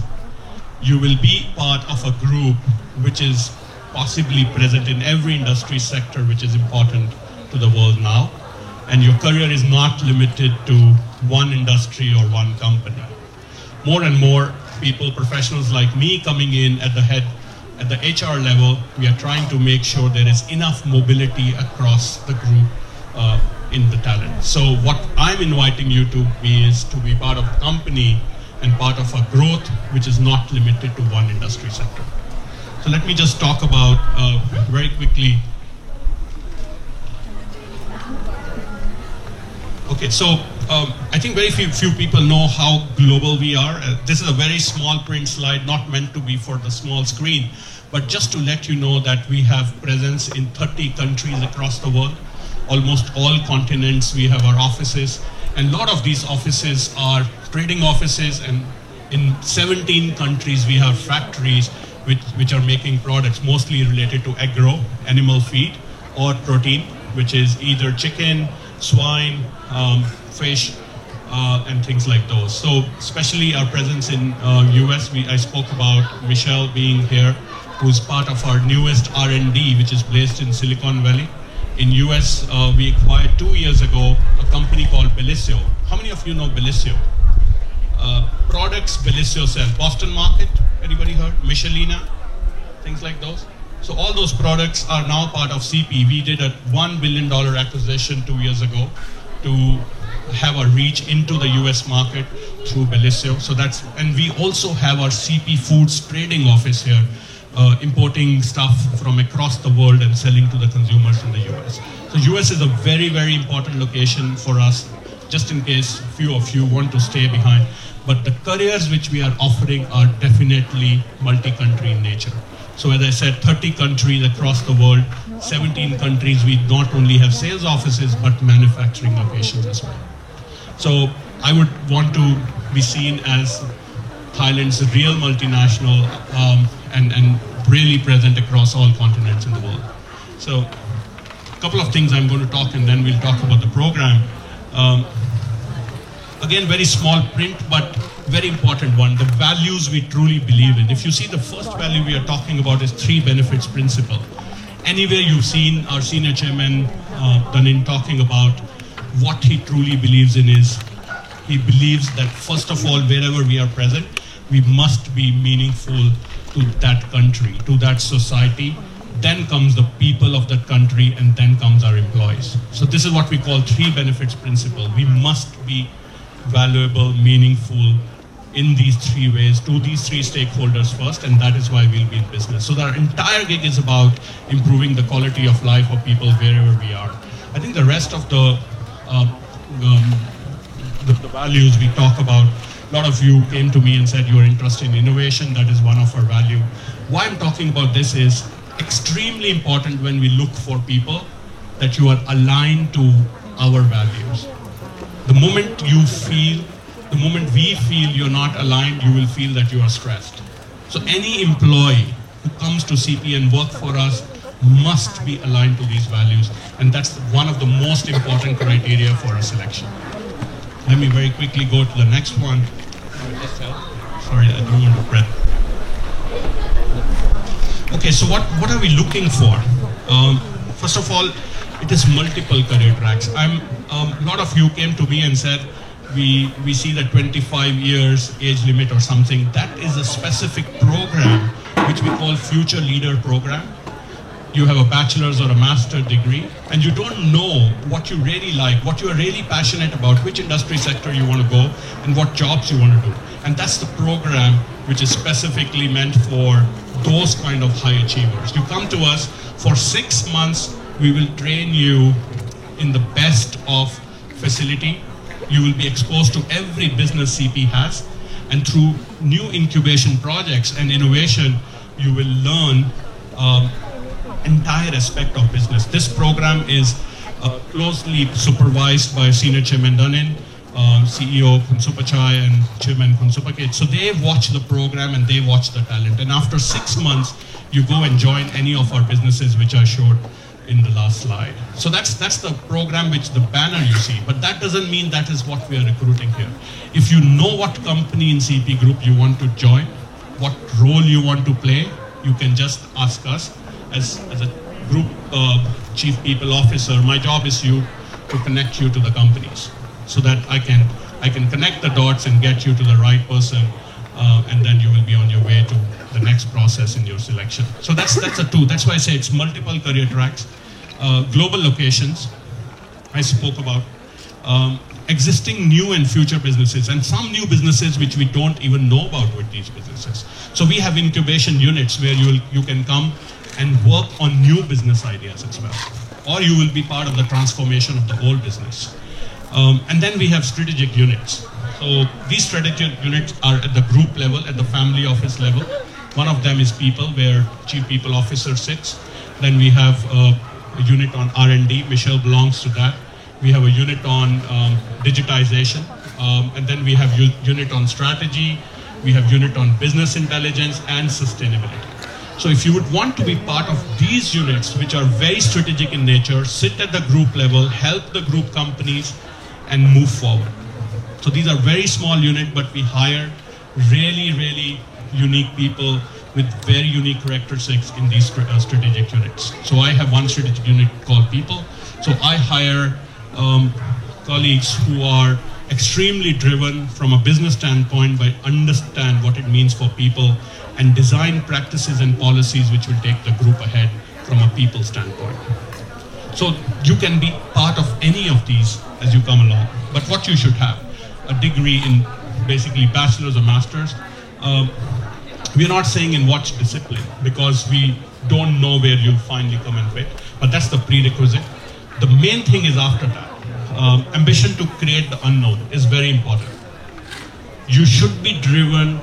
you will be part of a group which is possibly present in every industry sector which is important to the world now. And your career is not limited to one industry or one company. More and more people, professionals like me coming in at the head, at the HR level, we are trying to make sure there is enough mobility across the group in the talent. So what I'm inviting you to be is to be part of a company and part of a growth which is not limited to one industry sector. So let me just talk about very quickly. Okay, so I think very few people know how global we are. This is a very small print slide, not meant to be for the small screen, but just to let you know that we have presence in 30 countries across the world. Almost all continents we have our offices, and a lot of these offices are trading offices, and in 17 countries we have factories which are making products mostly related to agro, animal feed, or protein, which is either chicken, swine, fish, and things like those. So especially our presence in US, I spoke about Michelle being here, who's part of our newest R&D, which is based in Silicon Valley. In US, we acquired 2 years ago a company called Bellisio. How many of you know Bellisio? Products Bellisio sells. Boston Market, anybody heard? Michelina, things like those. So all those products are now part of CP. We did a $1 billion acquisition 2 years ago to have a reach into the US market through Bellisio. So and we also have our CP Foods trading office here, importing stuff from across the world and selling to the consumers in the US. So US is a very, very important location for us, just in case a few of you want to stay behind. But the careers which we are offering are definitely multi-country in nature. So as I said, 30 countries across the world, 17 countries, we not only have sales offices, but manufacturing locations as well. So I would want to be seen as Thailand's real multinational and really present across all continents in the world. So a couple of things I'm going to talk, and then we'll talk about the program. Again, very small print, but very important one, the values we truly believe in. If you see, the first value we are talking about is 3 benefits principle. Anywhere you've seen our senior chairman, Dhanin, talking about what he truly believes in is, he believes that first of all, wherever we are present, we must be meaningful to that country, to that society. Then comes the people of that country, and then comes our employees. So this is what we call 3 benefits principle. We must be valuable, meaningful in these 3 ways, to these 3 stakeholders first, and that is why we'll be in business. So our entire gig is about improving the quality of life of people wherever we are. I think the rest of the values we talk about, a lot of you came to me and said you are interested in innovation. That is one of our value. Why I'm talking about this is extremely important when we look for people that you are aligned to our values. The moment we feel you're not aligned, you will feel that you are stressed. So any employee who comes to CP and work for us must be aligned to these values, and that's one of the most important criteria for a selection. Let me very quickly go to the next one. Sorry, I don't want to breath. Okay, so what are we looking for? First of all, it is multiple career tracks. A lot of you came to me and said, we see the 25 years age limit or something. That is a specific program which we call Future Leader Program. You have a bachelor's or a master's degree, and you don't know what you really like, what you are really passionate about, which industry sector you want to go, and what jobs you want to do. And that's the program which is specifically meant for those kind of high achievers. You come to us for 6 months, we will train you in the best of facility. You will be exposed to every business CP has, and through new incubation projects and innovation, you will learn entire aspect of business. This program is closely supervised by Senior Chairman Dunnin, CEO Kunsupachai and Chairman Kunsupakit. So they watch the program and they watch the talent. And after 6 months, you go and join any of our businesses which I showed in the last slide. So that's the program, which the banner you see. But that doesn't mean that is what we are recruiting here. If you know what company in CP Group you want to join, what role you want to play, you can just ask us. As a group chief people officer, my job is to connect you to the companies, so that I can connect the dots and get you to the right person, and then you will be on your way to the next process in your selection. So that's a 2. That's why I say it's multiple career tracks, global locations. I spoke about existing new and future businesses, and some new businesses which we don't even know about with these businesses. So we have incubation units where you can come and work on new business ideas as well. Or you will be part of the transformation of the old business. And then we have strategic units. So these strategic units are at the group level, at the family office level. One of them is people, where Chief People Officer sits. Then we have a unit on R&D, Michelle belongs to that. We have a unit on digitization. And then we have unit on strategy. We have unit on business intelligence and sustainability. So if you would want to be part of these units, which are very strategic in nature, sit at the group level, help the group companies, and move forward. So these are very small units, but we hire really, really unique people with very unique characteristics in these strategic units. So I have one strategic unit called People. So I hire colleagues who are extremely driven from a business standpoint, but understand what it means for people, and design practices and policies which will take the group ahead from a people standpoint. So you can be part of any of these as you come along. But what you should have, a degree in basically bachelor's or master's. We're not saying in what discipline, because we don't know where you'll finally come and fit, but that's the prerequisite. The main thing is after that. Ambition to create the unknown is very important. You should be driven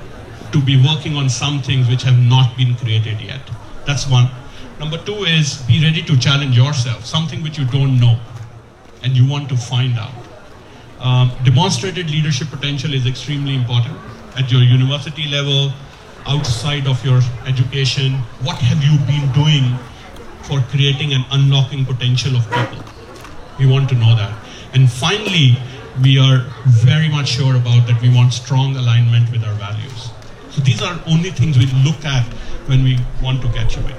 to be working on some things which have not been created yet. That's one. Number 2 is be ready to challenge yourself, something which you don't know and you want to find out. Demonstrated leadership potential is extremely important at your university level, outside of your education. What have you been doing for creating and unlocking potential of people? We want to know that. And finally, we are very much sure about that we want strong alignment with our values. So these are only things we look at when we want to get you in.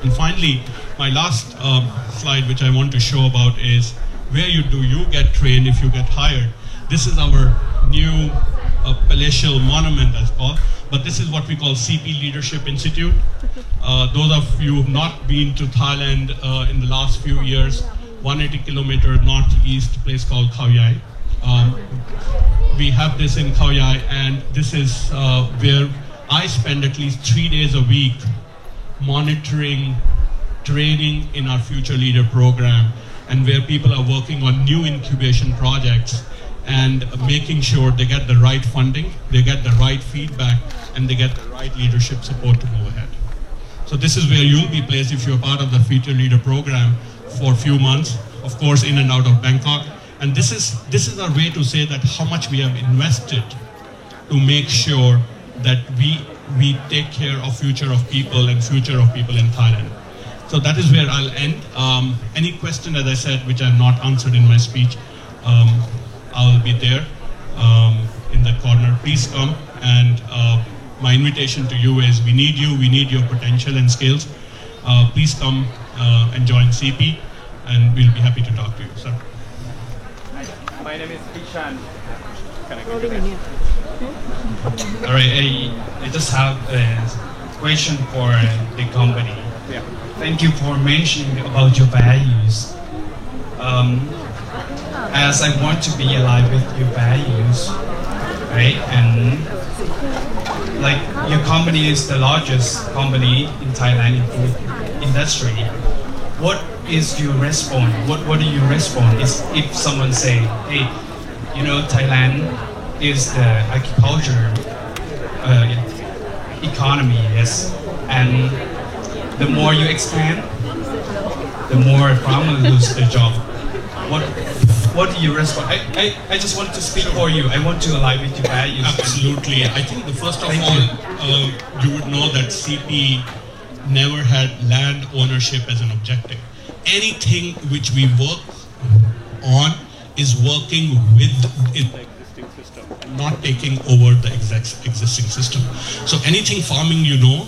And finally, my last slide, which I want to show about, is where you get trained if you get hired. This is our new palatial monument as called, but this is what we call CP Leadership Institute. Those of you who have not been to Thailand in the last few years, 180 kilometer northeast place called Khao Yai. We have this in Khao Yai, and this is where I spend at least 3 days a week monitoring training in our Future Leader program, and where people are working on new incubation projects and making sure they get the right funding, they get the right feedback, and they get the right leadership support to move ahead. So this is where you'll be placed if you're part of the Future Leader program for a few months, of course in and out of Bangkok. And this is our way to say that how much we have invested to make sure that we take care of future of people and future of people in Thailand. So that is where I'll end. Any question, as I said, which I have not answered in my speech, I'll be there in the corner. Please come, and my invitation to you is we need your potential and skills. Please come and join CP, and we'll be happy to talk to you. Sir. My name is Kishan. Can I go All right, I just have a question for the company. Yeah. Thank you for mentioning about your values. As I want to be aligned with your values, right? And like your company is the largest company in Thailand in food industry. What is your response? What do you respond is if someone say, hey, you know, Thailand is the agriculture economy, yes, and the more you expand, the more farmers lose their job. What do you respond? I just want to speak for you. I want to align with your values. Absolutely. I think the first of all, you would know that CP never had land ownership as an objective. Anything which we work on is working with the existing system and not taking over the existing system. So anything farming, you know,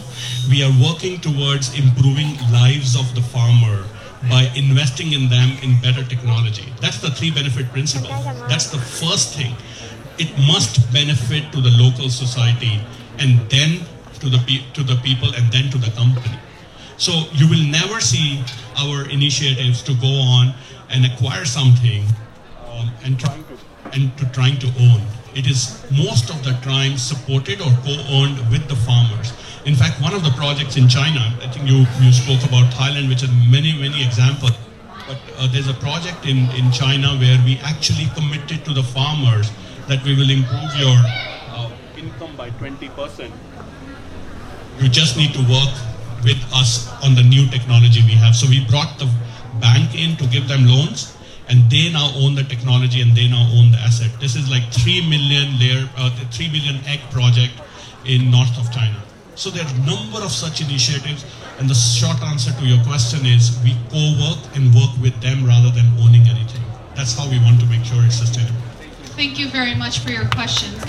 we are working towards improving lives of the farmer by investing in them in better technology. That's the 3 benefit principle. That's the first thing. It must benefit to the local society, and then to the people, and then to the company. So you will never see our initiatives to go on and acquire something and trying to own. It is most of the time supported or co-owned with the farmers. In fact, one of the projects in China, I think you spoke about Thailand, which has many examples, but there's a project in China where we actually committed to the farmers that we will improve your income by 20%. You just need to work with us on the new technology we have. So we brought the bank in to give them loans, and they now own the technology and they now own the asset. This is like 3 million egg project in north of China. So there are a number of such initiatives, and the short answer to your question is we co-work and work with them rather than owning anything. That's how we want to make sure it's sustainable. Thank you very much for your questions.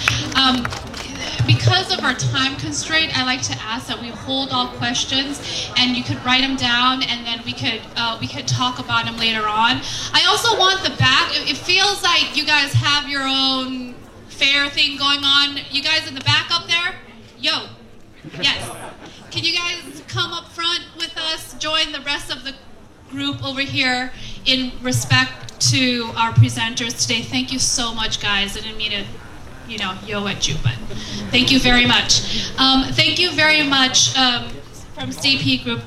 Because of our time constraint, I like to ask that we hold all questions, and you could write them down, and then we could talk about them later on. I also want the back. It feels like you guys have your own fair thing going on. You guys in the back up there, yo, yes. Can you guys come up front with us? Join the rest of the group over here in respect to our presenters today. Thank you so much, guys. I didn't mean to, yo at you, but thank you very much. Thank you very much from CP Group,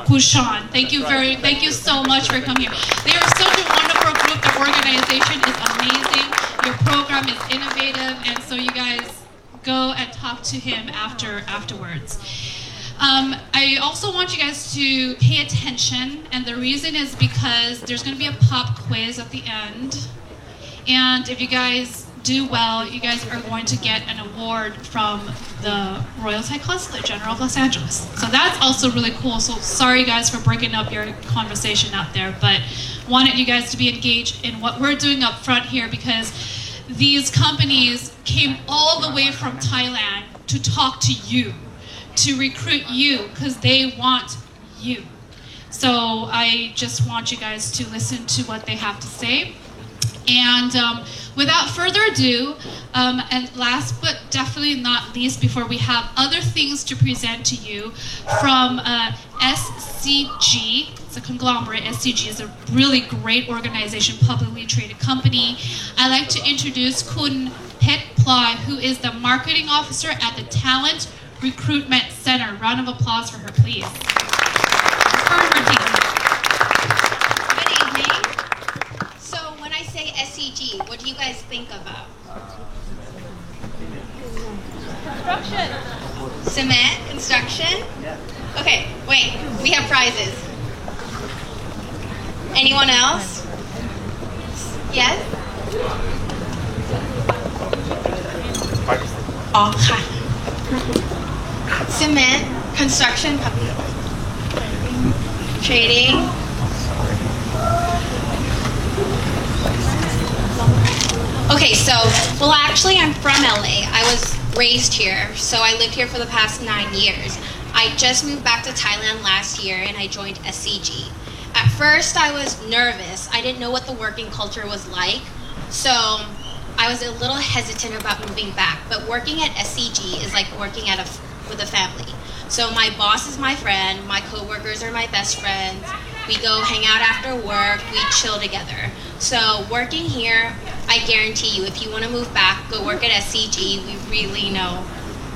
Kushan. Thank you so much for coming here. They are such a wonderful group. The organization is amazing. Your program is innovative, and so you guys go and talk to him afterwards. I also want you guys to pay attention, and the reason is because there's going to be a pop quiz at the end, and if you guys do well, you guys are going to get an award from the Royal Thai Consulate General of Los Angeles. So that's also really cool. So sorry guys for breaking up your conversation out there, but wanted you guys to be engaged in what we're doing up front here, because these companies came all the way from Thailand to talk to you, to recruit you, because they want you. So I just want you guys to listen to what they have to say. And Without further ado, and last but definitely not least, before we have other things to present to you from SCG, it's a conglomerate. SCG is a really great organization, publicly traded company. I'd like to introduce Kun Pet Ploy, who is the marketing officer at the Talent Recruitment Center. Round of applause for her, please. Good evening. So when I say SCG, what do you guys think about? Construction. Cement, construction? Okay, wait, we have prizes. Anyone else? Yes? Oh,ค่ะ. Cement, construction, trading. Okay, so, well actually I'm from LA. I was raised here, so I lived here for the past 9 years. I just moved back to Thailand last year and I joined SCG. At first I was nervous. I didn't know what the working culture was like, so I was a little hesitant about moving back, but working at SCG is like working at with a family. So my boss is my friend, my coworkers are my best friends. We go hang out after work, we chill together. So working here, I guarantee you, if you want to move back, go work at SCG. We really know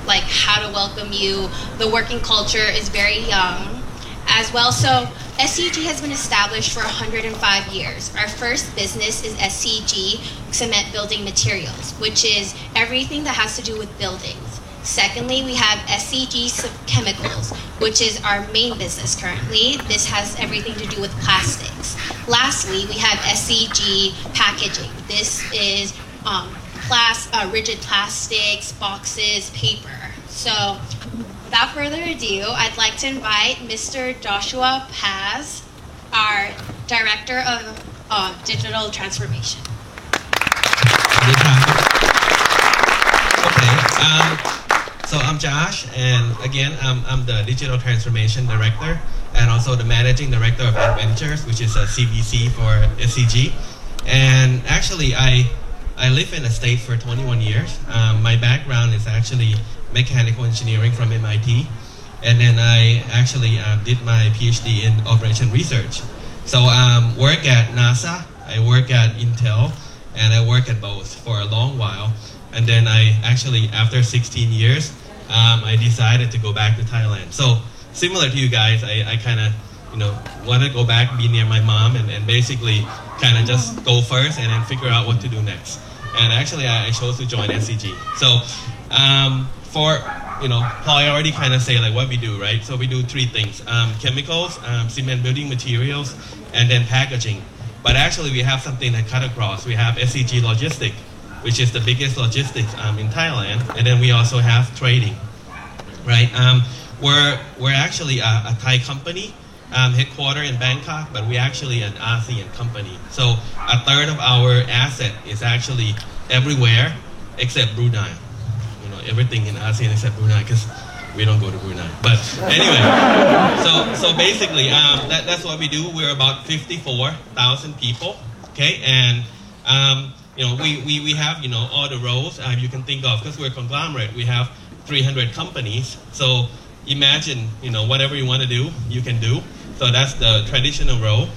like how to welcome you. The working culture is very young as well. So SCG has been established for 105 years. Our first business is SCG Cement Building Materials, which is everything that has to do with buildings. Secondly, we have SCG Chemicals, which is our main business currently. This has everything to do with plastics. Lastly, we have SCG Packaging. This is rigid plastics, boxes, paper. So without further ado, I'd like to invite Mr. Joshua Paz, our Director of Digital Transformation. Okay, so I'm Josh, and again, I'm the Digital Transformation Director and also the Managing Director of Adventures, which is a CVC for SCG. And actually, I live in the States for 21 years. My background is actually mechanical engineering from MIT, and then I actually did my PhD in operation research. So work at NASA, I work at Intel, and I work at both for a long while. And then I actually, after 16 years, I decided to go back to Thailand. So similar to you guys, I kind of, want to go back, be near my mom, and basically kind of just go first and then figure out what to do next. And actually, I chose to join SCG. So Ploy already kind of say like what we do, right? So we do three things: chemicals, cement building materials, and then packaging. But actually, we have something that cut across. We have SCG Logistics, which is the biggest logistics in Thailand, and then we also have trading, right? We're actually a Thai company, headquartered in Bangkok, but we're actually an ASEAN company. So a third of our asset is actually everywhere except Brunei. Everything in ASEAN except Brunei, because we don't go to Brunei. But anyway, so basically, that's what we do. We're about 54,000 people, okay? And we have all the roles you can think of, because we're a conglomerate. We have 300 companies. So imagine whatever you want to do, you can do. So that's the traditional role.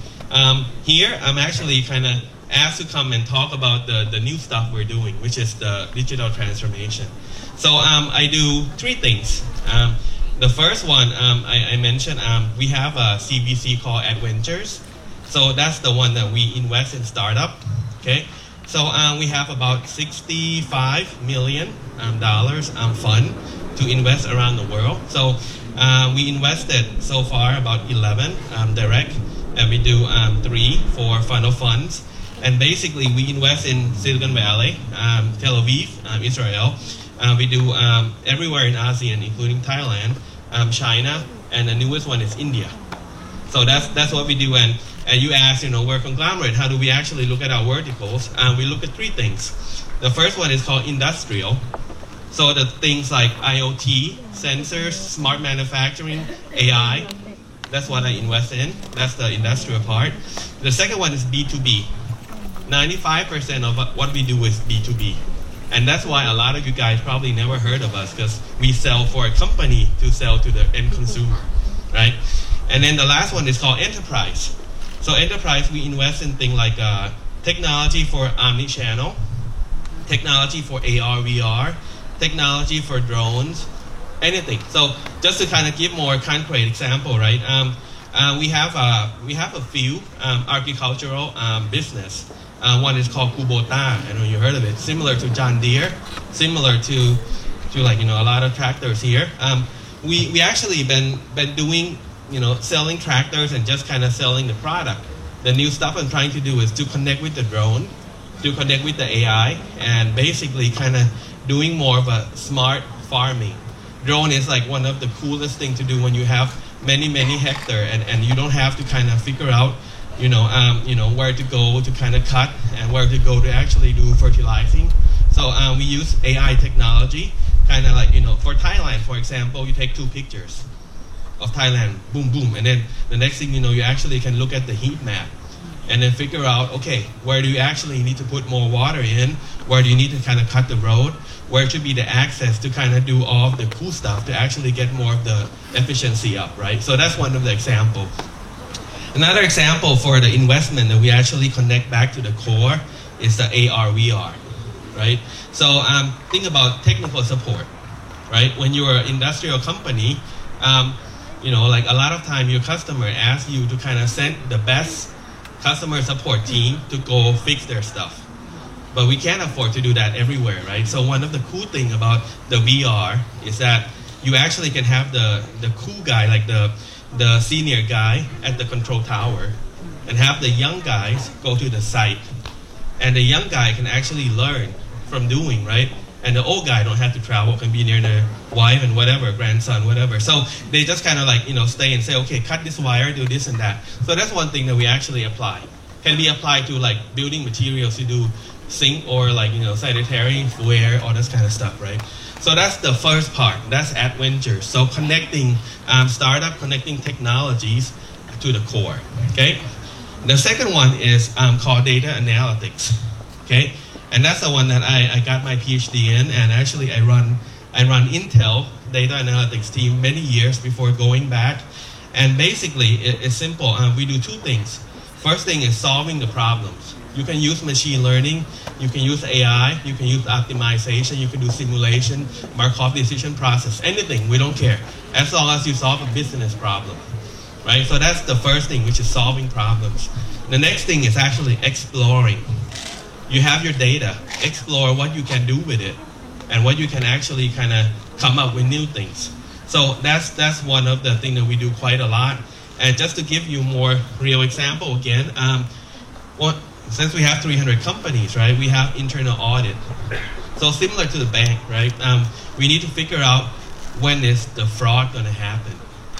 Here, I'm actually kind of asked to come and talk about the new stuff we're doing, which is the digital transformation. So I do three things. The first one I mentioned, we have a CVC called Adventures. So that's the one that we invest in startup. Okay. So we have about $65 million fund to invest around the world. So we invested so far about 11 direct, and we do 3 for funnel funds. And basically, we invest in Silicon Valley, Tel Aviv, Israel. We do everywhere in ASEAN, including Thailand, China, and the newest one is India. So that's what we do. And you asked, we're a conglomerate. How do we actually look at our verticals? We look at three things. The first one is called industrial. So the things like IoT, sensors, smart manufacturing, AI. That's what I invest in. That's the industrial part. The second one is B2B. 95% of what we do is B2B. And that's why a lot of you guys probably never heard of us, because we sell for a company to sell to the end consumer, right? And then the last one is called enterprise. So enterprise, we invest in things like technology for omni-channel, technology for AR, VR, technology for drones, anything. So just to kind of give more concrete example, right? We have a few agricultural business. One is called Kubota. I know you heard of it. Similar to John Deere, similar to like a lot of tractors here. We actually been doing selling tractors and just kind of selling the product. The new stuff I'm trying to do is to connect with the drone, to connect with the AI, and basically kind of doing more of a smart farming. Drone is like one of the coolest things to do when you have many hectares and you don't have to kind of figure out where to go to kind of cut and where to go to actually do fertilizing. So we use AI technology, kind of like, for Thailand, for example, you take 2 pictures of Thailand, boom, boom, and then the next thing you actually can look at the heat map and then figure out, okay, where do you actually need to put more water in, where do you need to kind of cut the road, where should be the access to kind of do all of the cool stuff to actually get more of the efficiency up, right? So that's one of the examples. Another example for the investment that we actually connect back to the core is the AR, VR, right? So think about technical support, right? When you're an industrial company, like a lot of time your customer asks you to kind of send the best customer support team to go fix their stuff. But we can't afford to do that everywhere, right? So one of the cool things about the VR is that you actually can have the cool guy, like the senior guy at the control tower, and have the young guys go to the site. And the young guy can actually learn from doing, right? And the old guy don't have to travel, can be near their wife and whatever, grandson, whatever. So they just kind of like, stay and say, okay, cut this wire, do this and that. So that's one thing that we actually apply. Can be applied to like building materials to do sink or like, sanitary ware, all this kind of stuff, right? So that's the first part. That's adventure. So connecting startup, connecting technologies to the core, okay? The second one is called data analytics, okay? And that's the one that I got my PhD in, and actually I run Intel data analytics team many years before going back. And basically it's simple. We do 2 things. First thing is solving the problems. You can use machine learning, you can use AI, you can use optimization, you can do simulation, Markov decision process, anything, we don't care, as long as you solve a business problem, right? So that's the first thing, which is solving problems. The next thing is actually exploring. You have your data, explore what you can do with it, and what you can actually kind of come up with new things. So that's one of the things that we do quite a lot. And just to give you more real example again, since we have 300 companies, right, we have internal audit. So similar to the bank, right, we need to figure out when is the fraud going to happen.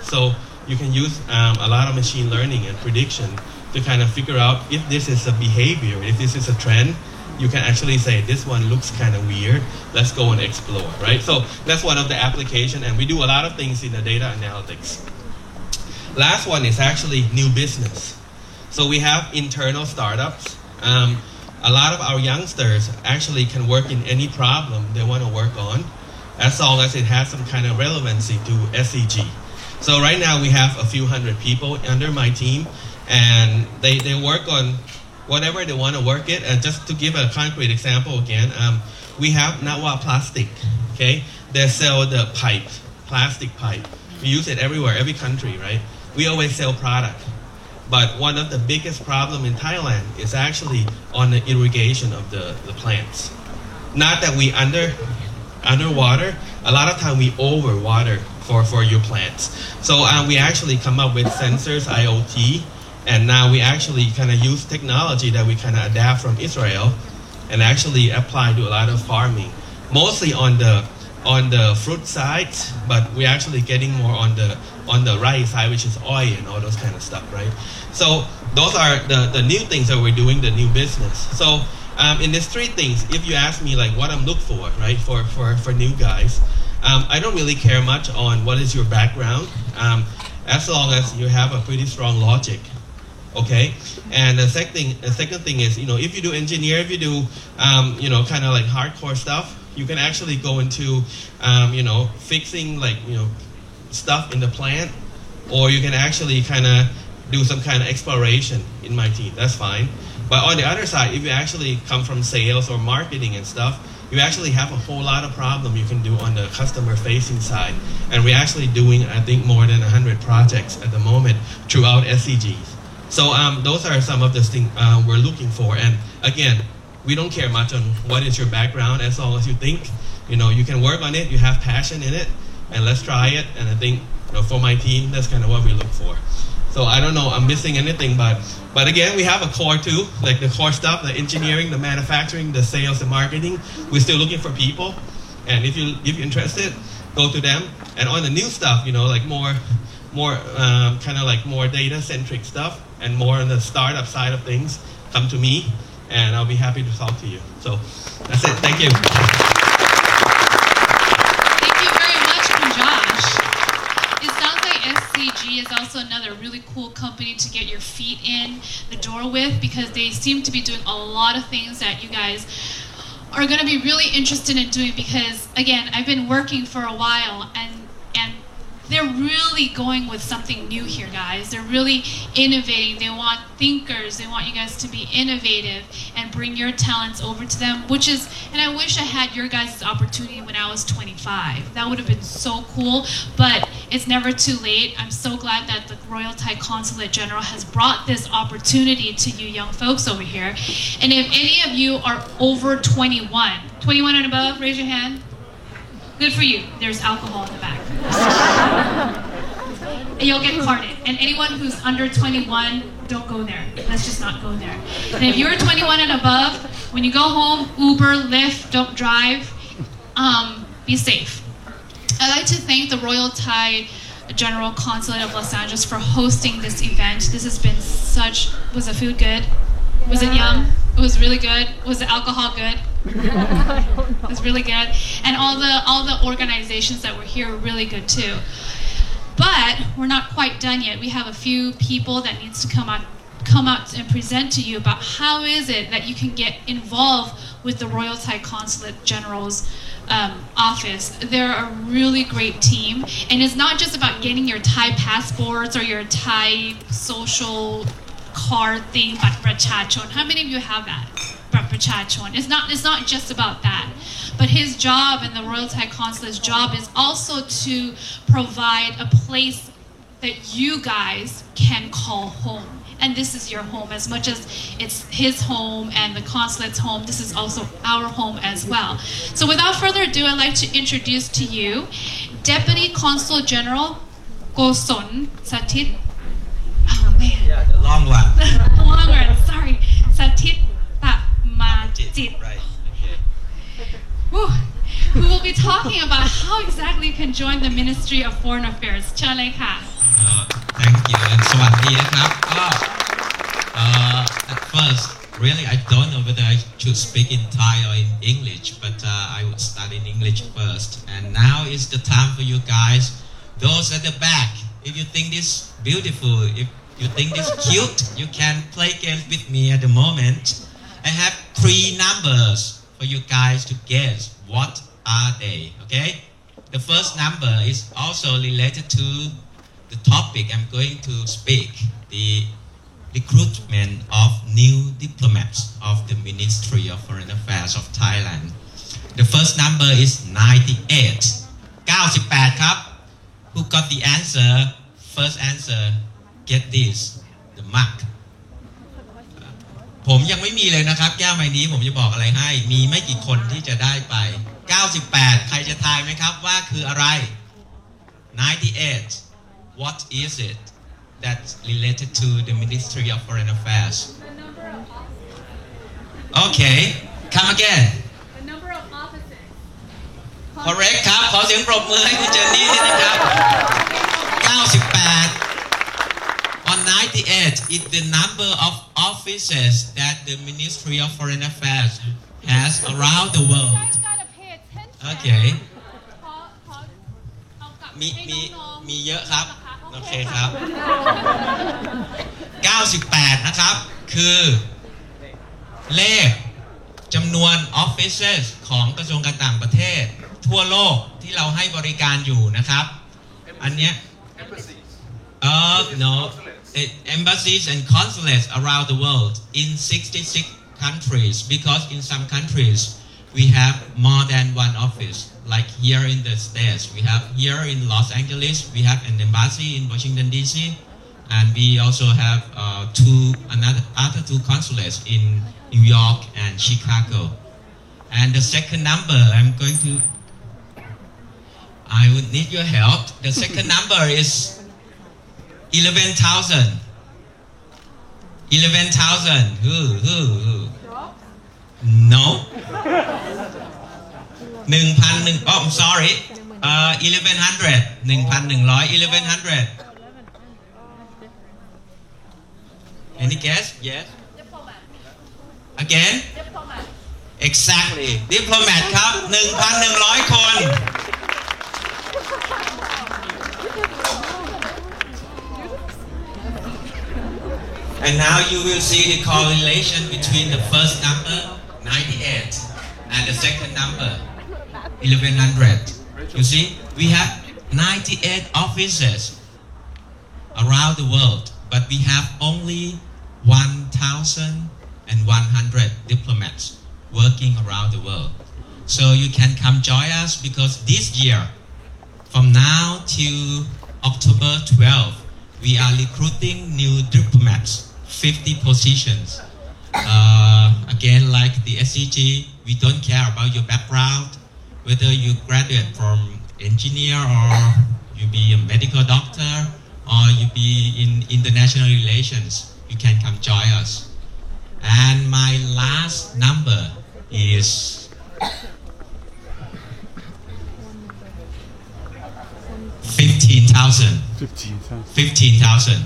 So you can use a lot of machine learning and prediction to kind of figure out if this is a behavior, if this is a trend. You can actually say, this one looks kind of weird, let's go and explore, right? So that's one of the application, and we do a lot of things in the data analytics. Last one is actually new business. So we have internal startups. A lot of our youngsters actually can work in any problem they want to work on, as long as it has some kind of relevancy to SCG. So right now we have a few hundred people under my team, and they work on whatever they want to work it. And just to give a concrete example again, we have Nawa Plastic, okay? They sell the pipe, plastic pipe. We use it everywhere, every country, right? We always sell product. But one of the biggest problem in Thailand is actually on the irrigation of the plants. Not that we underwater, a lot of time we overwater for your plants. So we actually come up with sensors, IoT, and now we actually kind of use technology that we kind of adapt from Israel and actually apply to a lot of farming. Mostly on the fruit side, but we're actually getting more on the rice side, which is oil and all those kind of stuff, right? So those are the new things that we're doing, the new business. So in these 3 things, if you ask me like what I'm looking for, right, for new guys, I don't really care much on what is your background, as long as you have a pretty strong logic Okay, and the second thing is, if you do engineer, if you do, kind of like hardcore stuff, you can actually go into, fixing stuff in the plant, or you can actually kind of do some kind of exploration in my team. That's fine. But on the other side, if you actually come from sales or marketing and stuff, you actually have a whole lot of problem you can do on the customer-facing side. And we're actually doing, I think, more than 100 projects at the moment throughout SCGs. So those are some of the things we're looking for. And again, we don't care much on what is your background, as long as you think, you can work on it, you have passion in it, and let's try it. And I think, for my team, that's kind of what we look for. So I don't know, I'm missing anything, but again, we have a core too, like the core stuff, the engineering, the manufacturing, the sales, the marketing. We're still looking for people, and if you're interested, go to them. And on the new stuff, like more kind of like more data-centric stuff, and more on the startup side of things, come to me, and I'll be happy to talk to you. So that's it. Thank you. Thank you very much, Josh. It sounds like SCG is also another really cool company to get your feet in the door with, because they seem to be doing a lot of things that you guys are going to be really interested in doing. Because again, I've been working for a while, and they're really going with something new here, guys. They're really innovating. They want thinkers. They want you guys to be innovative and bring your talents over to them, and I wish I had your guys' opportunity when I was 25. That would have been so cool, but it's never too late. I'm so glad that the Royal Thai Consulate General has brought this opportunity to you young folks over here. And if any of you are over 21 and above, raise your hand. Good for you. There's alcohol in the back. And you'll get carded. And anyone who's under 21, don't go there. Let's just not go there. And if you're 21 and above, when you go home, Uber, Lyft, don't drive. Be safe. I'd like to thank the Royal Thai General Consulate of Los Angeles for hosting this event. This has been was the food good? Was it yum? It was really good. Was the alcohol good? It was really good. And all the organizations that were here were really good too. But we're not quite done yet. We have a few people that needs to come out and present to you about how is it that you can get involved with the Royal Thai Consulate General's office. They're a really great team, and it's not just about getting your Thai passports or your Thai social card thing, but prachachon. How many of you have that? Prachachon. It's not just about that. But his job and the Royal Thai Consulate's job is also to provide a place that you guys can call home. And this is your home. As much as it's his home and the consulate's home, this is also our home as well. So without further ado, I'd like to introduce to you Deputy Consul General Goson Satit. Oh man. Yeah, the long one. The long one, sorry. Satit Majid. Right. Who will be talking about how exactly you can join the Ministry of Foreign Affairs. เชิญเลยค่ะ Thank you and สวัสดีนะครับ At first, really I don't know whether I should speak in Thai or in English, but I would start in English first. And now is the time for you guys, those at the back. If you think this beautiful, if you think this cute, you can play games with me at the moment. I have 3 numbers for you guys to guess what are they, okay? The first number is also related to the topic I'm going to speak, the recruitment of new diplomats of the Ministry of Foreign Affairs of Thailand. The first number is 98. 98 ครับ Who got the answer? First answer, get this, the mark. ผมยังไม่มีเลยนะครับแก้วใบนี้ผมจะบอกอะไรให้มีไม่กี่คนที่จะได้ไป98ใครจะทายไหมครับว่าคืออะไร98 What is it that's related to the Ministry of Foreign Affairs Okay come again The number of offices Correct ครับขอเสียงปรบมือให้คุณเจนนี่ด้วยนะครับ98 On 98 is the number of offices that the Ministry of Foreign Affairs has around the world. Okay. มีเยอะครับโอเคครับ 98นะครับคือเลขจำนวน offices ของกระทรวงการต่างประเทศทั่วโลกที่เราให้บริการอยู่นะครับอันเนี้ยno embassies and consulates around the world in 66 countries because in some countries we have more than one office like here in the States we have here in Los Angeles we have an embassy in Washington DC and we also have other two consulates in New York and Chicago and the second number I would need your help the second number is 11,000 who no 1,100 oh I'm sorry 1,100 1100 any guess yes again exactly diplomat ครับ 1,100 คน And now you will see the correlation between the first number 98 and the second number 1100. You see, we have 98 offices around the world, but we have only 1,100 diplomats working around the world. So you can come join us because this year, from now till October 12, we are recruiting new diplomats. 50 positions. Again, like the SCG, we don't care about your background, whether you graduate from engineer or you be a medical doctor or you be in international relations, you can come join us. And my last number is 15,000. 15,000.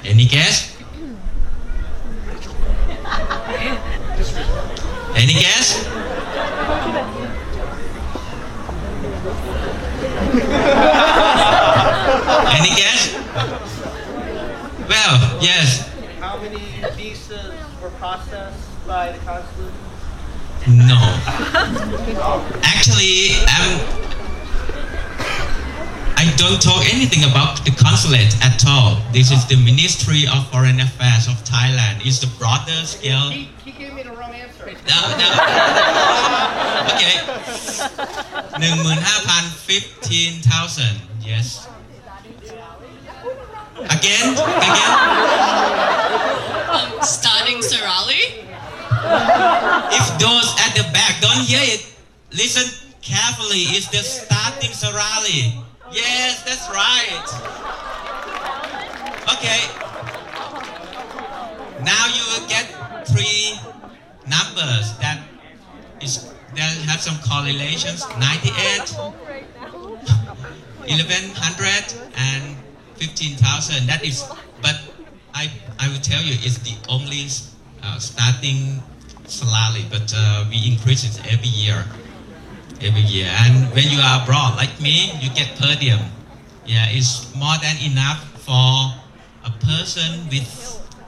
Any guess? Any guess? Any guess? Well, yes. How many visas were processed by the consulate? No. Actually, I don't talk anything about the consulate at all. This is the Ministry of Foreign Affairs of Thailand. It's the broader scale. He gave me the wrong answer. No. Okay. 15,000. Yes. Again. Starting Serali? If those at the back don't hear it, listen carefully. It's the starting Serali. Yes, that's right. Okay. Now you will get 3 numbers that have some correlations. 98, 1,100, and 15,000. That is, but I will tell you, it's the only starting salary. But we increase it every year. And when you are abroad like me, you get per diem. Yeah, it's more than enough for a person with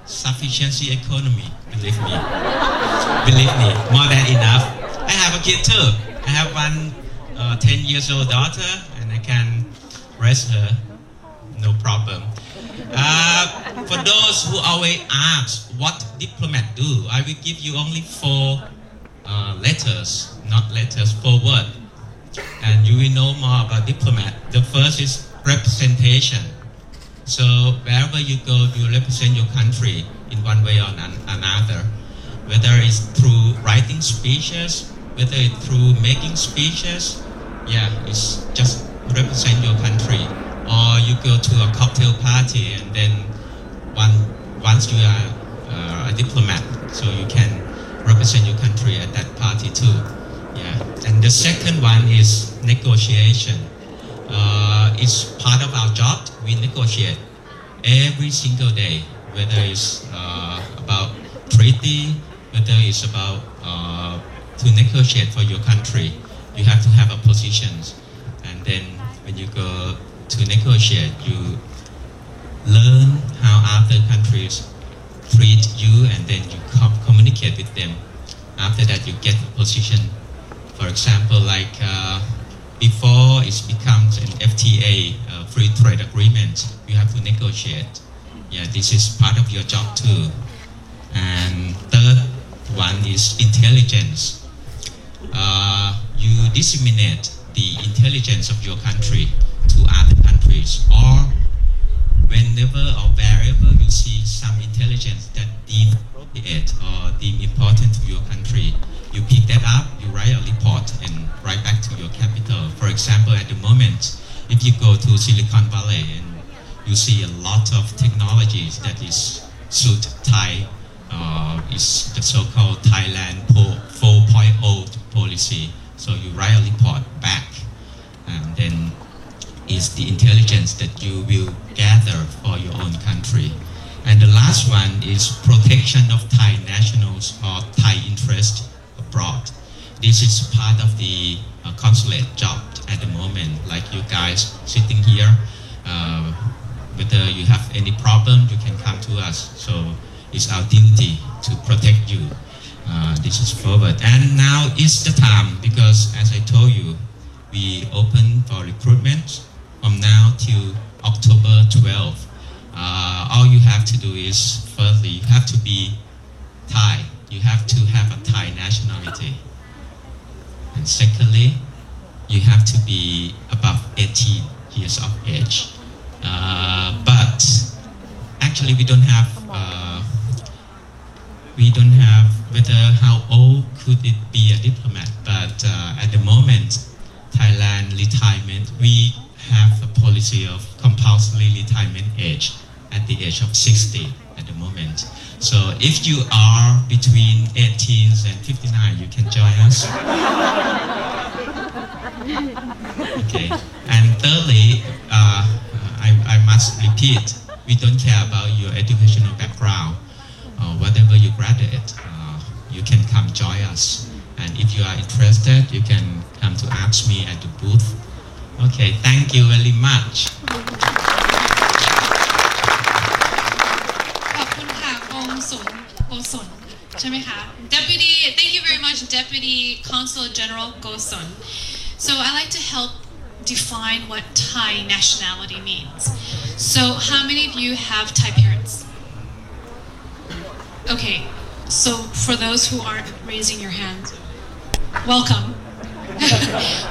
sufficiency economy. Believe me, more than enough. I have a kid too. I have one 10 years old daughter, and I can raise her, no problem. For those who always ask what diplomat do, I will give you only 4 letters. Not letters, 4 words. And you will know more about diplomat. The first is representation. So wherever you go, you represent your country in one way or another. Whether it's through writing speeches, whether it's through making speeches, it's just represent your country. Or you go to a cocktail party and then once you are a diplomat, so you can represent your country at that party too. And the second one is negotiation. It's part of our job. We negotiate every single day, whether it's about treaty, whether it's about to negotiate for your country. You have to have a position, and then when you go to negotiate, you learn how other countries treat you, and then you communicate with them. After that, you get a position. For example, like before it becomes an FTA, free trade agreement, you have to negotiate. Yeah, this is part of your job too. And third one is intelligence. You disseminate the intelligence of your country to other countries, or whenever or wherever you see some intelligence that deem appropriate or deem important to your country, you pick that up, you write a report and write back to your capital. For example, at the moment, if you go to Silicon Valley and you see a lot of technologies that is suit Thai, is the so-called Thailand 4.0 policy. So you write a report back, and then is the intelligence that you will gather for your own country. And the last one is protection of Thai nationals or Thai interest abroad. This is part of the consulate job at the moment, like you guys sitting here. Whether you have any problem, you can come to us. So it's our duty to protect you. This is forward. And now is the time, because as I told you, we open for recruitment from now till October 12th. All you have to do is, firstly, you have to be Thai. You have to have a Thai nationality. And secondly, you have to be above 18 years of age. But actually we don't have whether how old could it be a diplomat, but at the moment Thailand retirement, we have a policy of compulsory retirement age at the age of 60 at the moment. So if you are between 18 and 59, you can join us. Okay. And thirdly, I must repeat, we don't care about your educational background. Whatever you graduate, you can come join us. And if you are interested, you can come to ask me at the booth. Okay, thank you very much. ขอบคุณค่ะกงสุลโกศลใช่ไหมคะ Deputy, thank you very much, Deputy Consul General Gosun. So I like to help define what Thai nationality means. So how many of you have Thai parents? Okay, so for those who aren't raising your hands, welcome.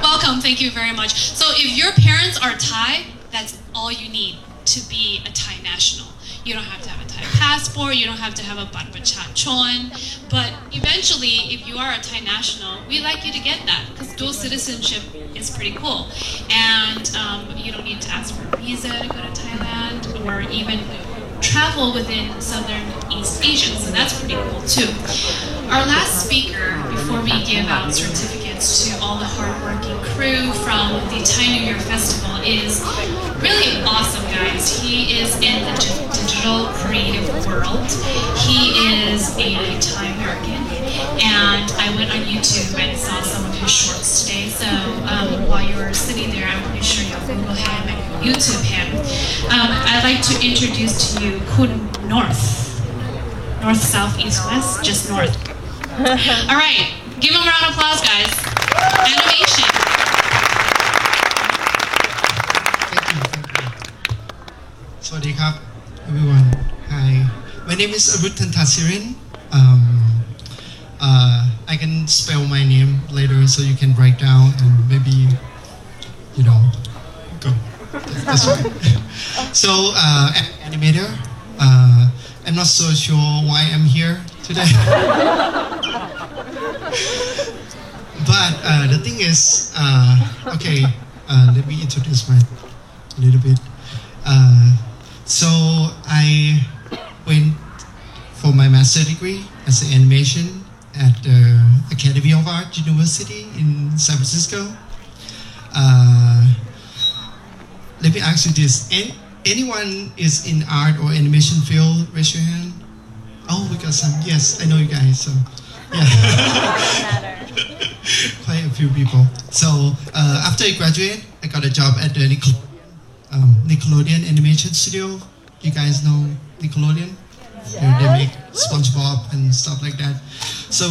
Welcome, thank you very much. So if your parents are Thai, that's all you need to be a Thai national. You don't have to have a Thai passport, you don't have to have a Bat Prachachon, but eventually, if you are a Thai national, we like you to get that, because dual citizenship is pretty cool. And you don't need to ask for a visa to go to Thailand, or even travel within Southeast Asia, so that's pretty cool too. Our last speaker, before we give out certificates to all the hardworking crew from the Thai New Year Festival, is really awesome, guys. He is in the digital creative world. He is a Thai American, and I went on YouTube and saw some of his shorts today, so while you were sitting there, I'm pretty sure you'll Google him and YouTube him. I'd like to introduce to you Kun North, south, east, west, just north. All right, give him a round of applause, guys. Animation. Sawasdee krap, everyone. Hi, my name is Arutan Tasirin. I can spell my name later so you can write down and maybe, go. That's right. So, animator. I'm not so sure why I'm here today. But the thing is, okay, let me introduce a little bit. So I went for my master's degree as an animation at the Academy of Art University in San Francisco. Let me ask you this. Anyone is in art or animation field? Raise your hand. Oh, we got some. Yes, I know you guys. So, yeah. Quite a few people. So, after I graduated, I got a job at the Nickelodeon Animation Studio You guys know Nickelodeon? They make SpongeBob and stuff like that. So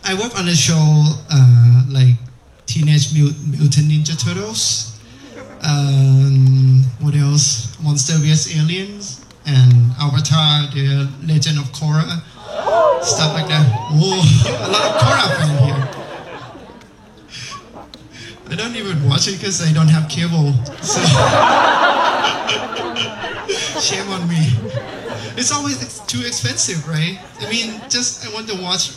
I work on a show like Teenage Mutant Ninja Turtles. What else? Monster vs Aliens and Avatar: The Legend of Korra. Stuff like that. Whoa, a lot of Korra fan here. I don't even watch it because I don't have cable. So shame on me. It's always too expensive, right? I mean, I want to watch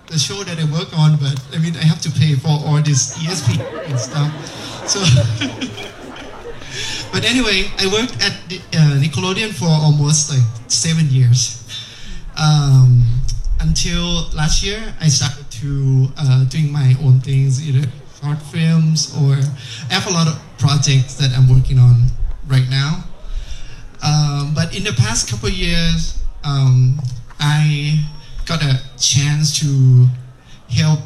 the show that I work on, but I mean, I have to pay for all this ESP and stuff. So, but anyway, I worked at Nickelodeon for almost like 7 years. Until last year, I started to doing my own things, either short films or I have a lot of projects that I'm working on right now. But in the past couple of years, I got a chance to help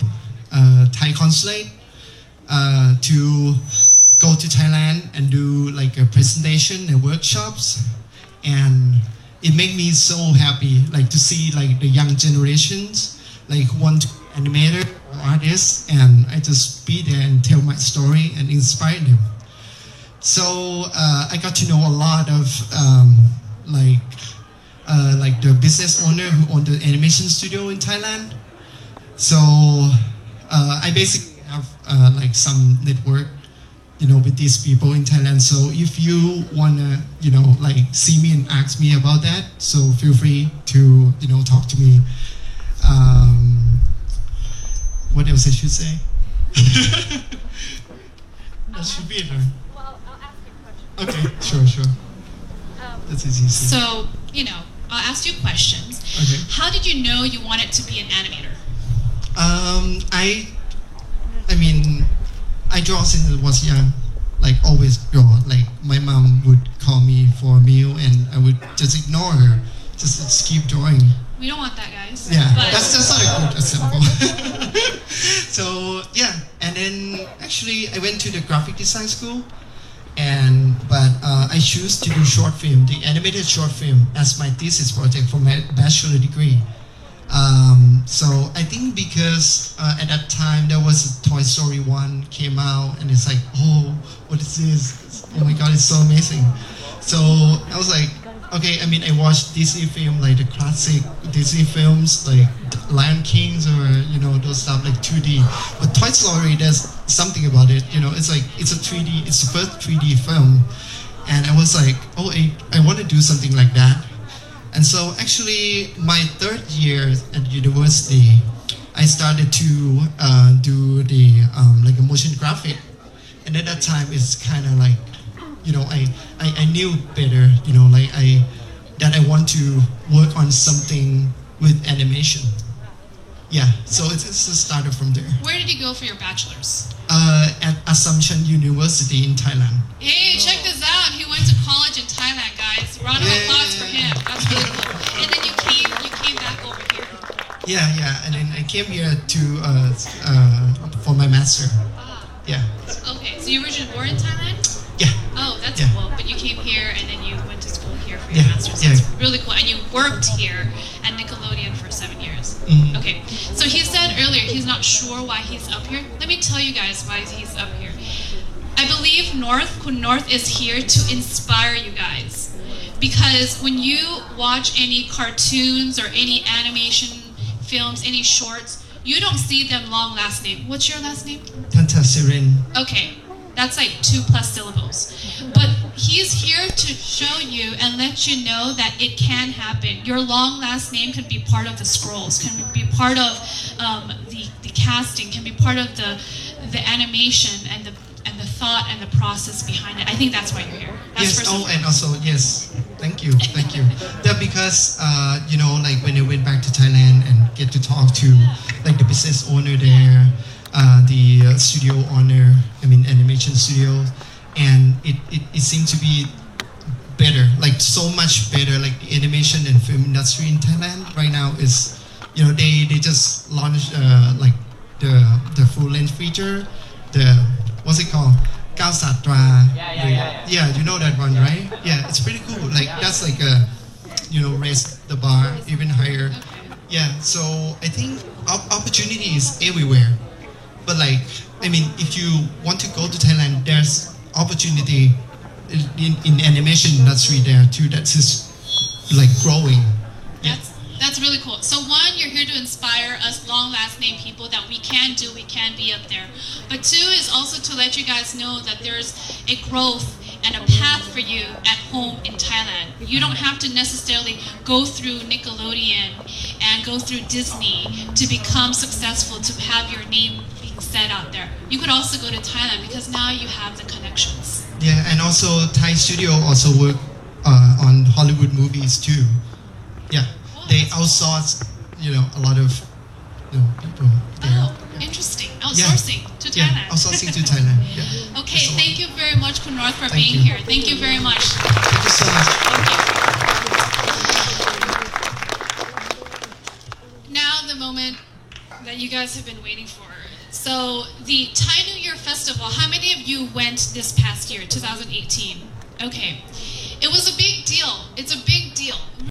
Thai consulate to go to Thailand and do like a presentation and workshops, and it made me so happy, like to see like the young generations like want to be animator or artists, and I just be there and tell my story and inspire them. So I got to know a lot of like the business owner who owned the animation studio in Thailand. So I basically have like some network, with these people in Thailand. So if you wanna, like see me and ask me about that, so feel free to, talk to me. What else I should say? That should be it, right? Well, I'll ask you a question. Okay, sure. That's easy. So, I'll ask you questions. Okay. How did you know you wanted to be an animator? I draw since I was young, like always draw. Like my mom would call me for a meal and I would just ignore her, just keep drawing. We don't want that, guys. Yeah, but that's not a good example. So yeah, and then actually I went to the graphic design school, but I choose to do short film, the animated short film, as my thesis project for my bachelor degree. So I think because at that time there was Toy Story 1 came out, and it's like, oh, what is this? Oh my god, it's so amazing. So I was like, okay, I watched Disney film, like the classic Disney films, like Lion Kings or, those stuff like 2D. But Toy Story, there's something about it, it's like, it's a 3D, it's the first 3D film. And I was like, oh, I want to do something like that. And so actually, my third year at university, I started to do the like a motion graphic. And at that time, it's kind of like, I knew better, that I want to work on something with animation. Yeah, so it's started from there. Where did you go for your bachelor's? At Assumption University in Thailand. Hey, check this out. He went to college in Thailand, guys. Round of applause for him. That's really cool. And then you came back over here. Yeah. And then I came here to for my master. Yeah. Okay, so you originally born in Thailand? Yeah. Oh, that's cool. But you came here and then you went to school here for your master's. That's really cool. And you worked here at Nickelodeon for 7 years. Mm-hmm. Okay. So he said earlier he's not sure why he's up here. Let me tell you guys why he's up here. I believe Kun North is here to inspire you guys. Because when you watch any cartoons or any animation films, any shorts, you don't see them long last name. What's your last name? Pantasirin. Okay, that's like 2+ syllables. But he's here to show you and let you know that it can happen. Your long last name can be part of the scrolls, can be part of the casting, can be part of the animation and the thought and the process behind it. I think that's why you're here. That's and also, yes, thank you. That because, like when I went back to Thailand and get to talk to like the business owner there, the studio owner, animation studio, and it seemed to be better, like so much better, like the animation and film industry in Thailand right now is, they just launched like the full length feature, what's it called? Kao Satra. Yeah, you know that one, right? Yeah, it's pretty cool. Like that's like a, raise the bar even higher. Yeah, so I think opportunity is everywhere. But like, I mean, if you want to go to Thailand, there's opportunity in animation industry there too. That's just like growing. That's really cool. So one, you're here to inspire us long last name people that we can be up there. But two is also to let you guys know that there's a growth and a path for you at home in Thailand. You don't have to necessarily go through Nickelodeon and go through Disney to become successful, to have your name being said out there. You could also go to Thailand because now you have the connections. Yeah, and also Thai studio also work on Hollywood movies too. Yeah, they outsource, a lot of people there. Oh, interesting. Outsourcing to Thailand. Yeah, outsourcing to Thailand. Yeah. Okay, thank you very much, Khun North, for being here. Thank you very much. Thank you so much. Now the moment that you guys have been waiting for. So the Thai New Year Festival, how many of you went this past year, 2018? Okay. It was a big deal. It's a big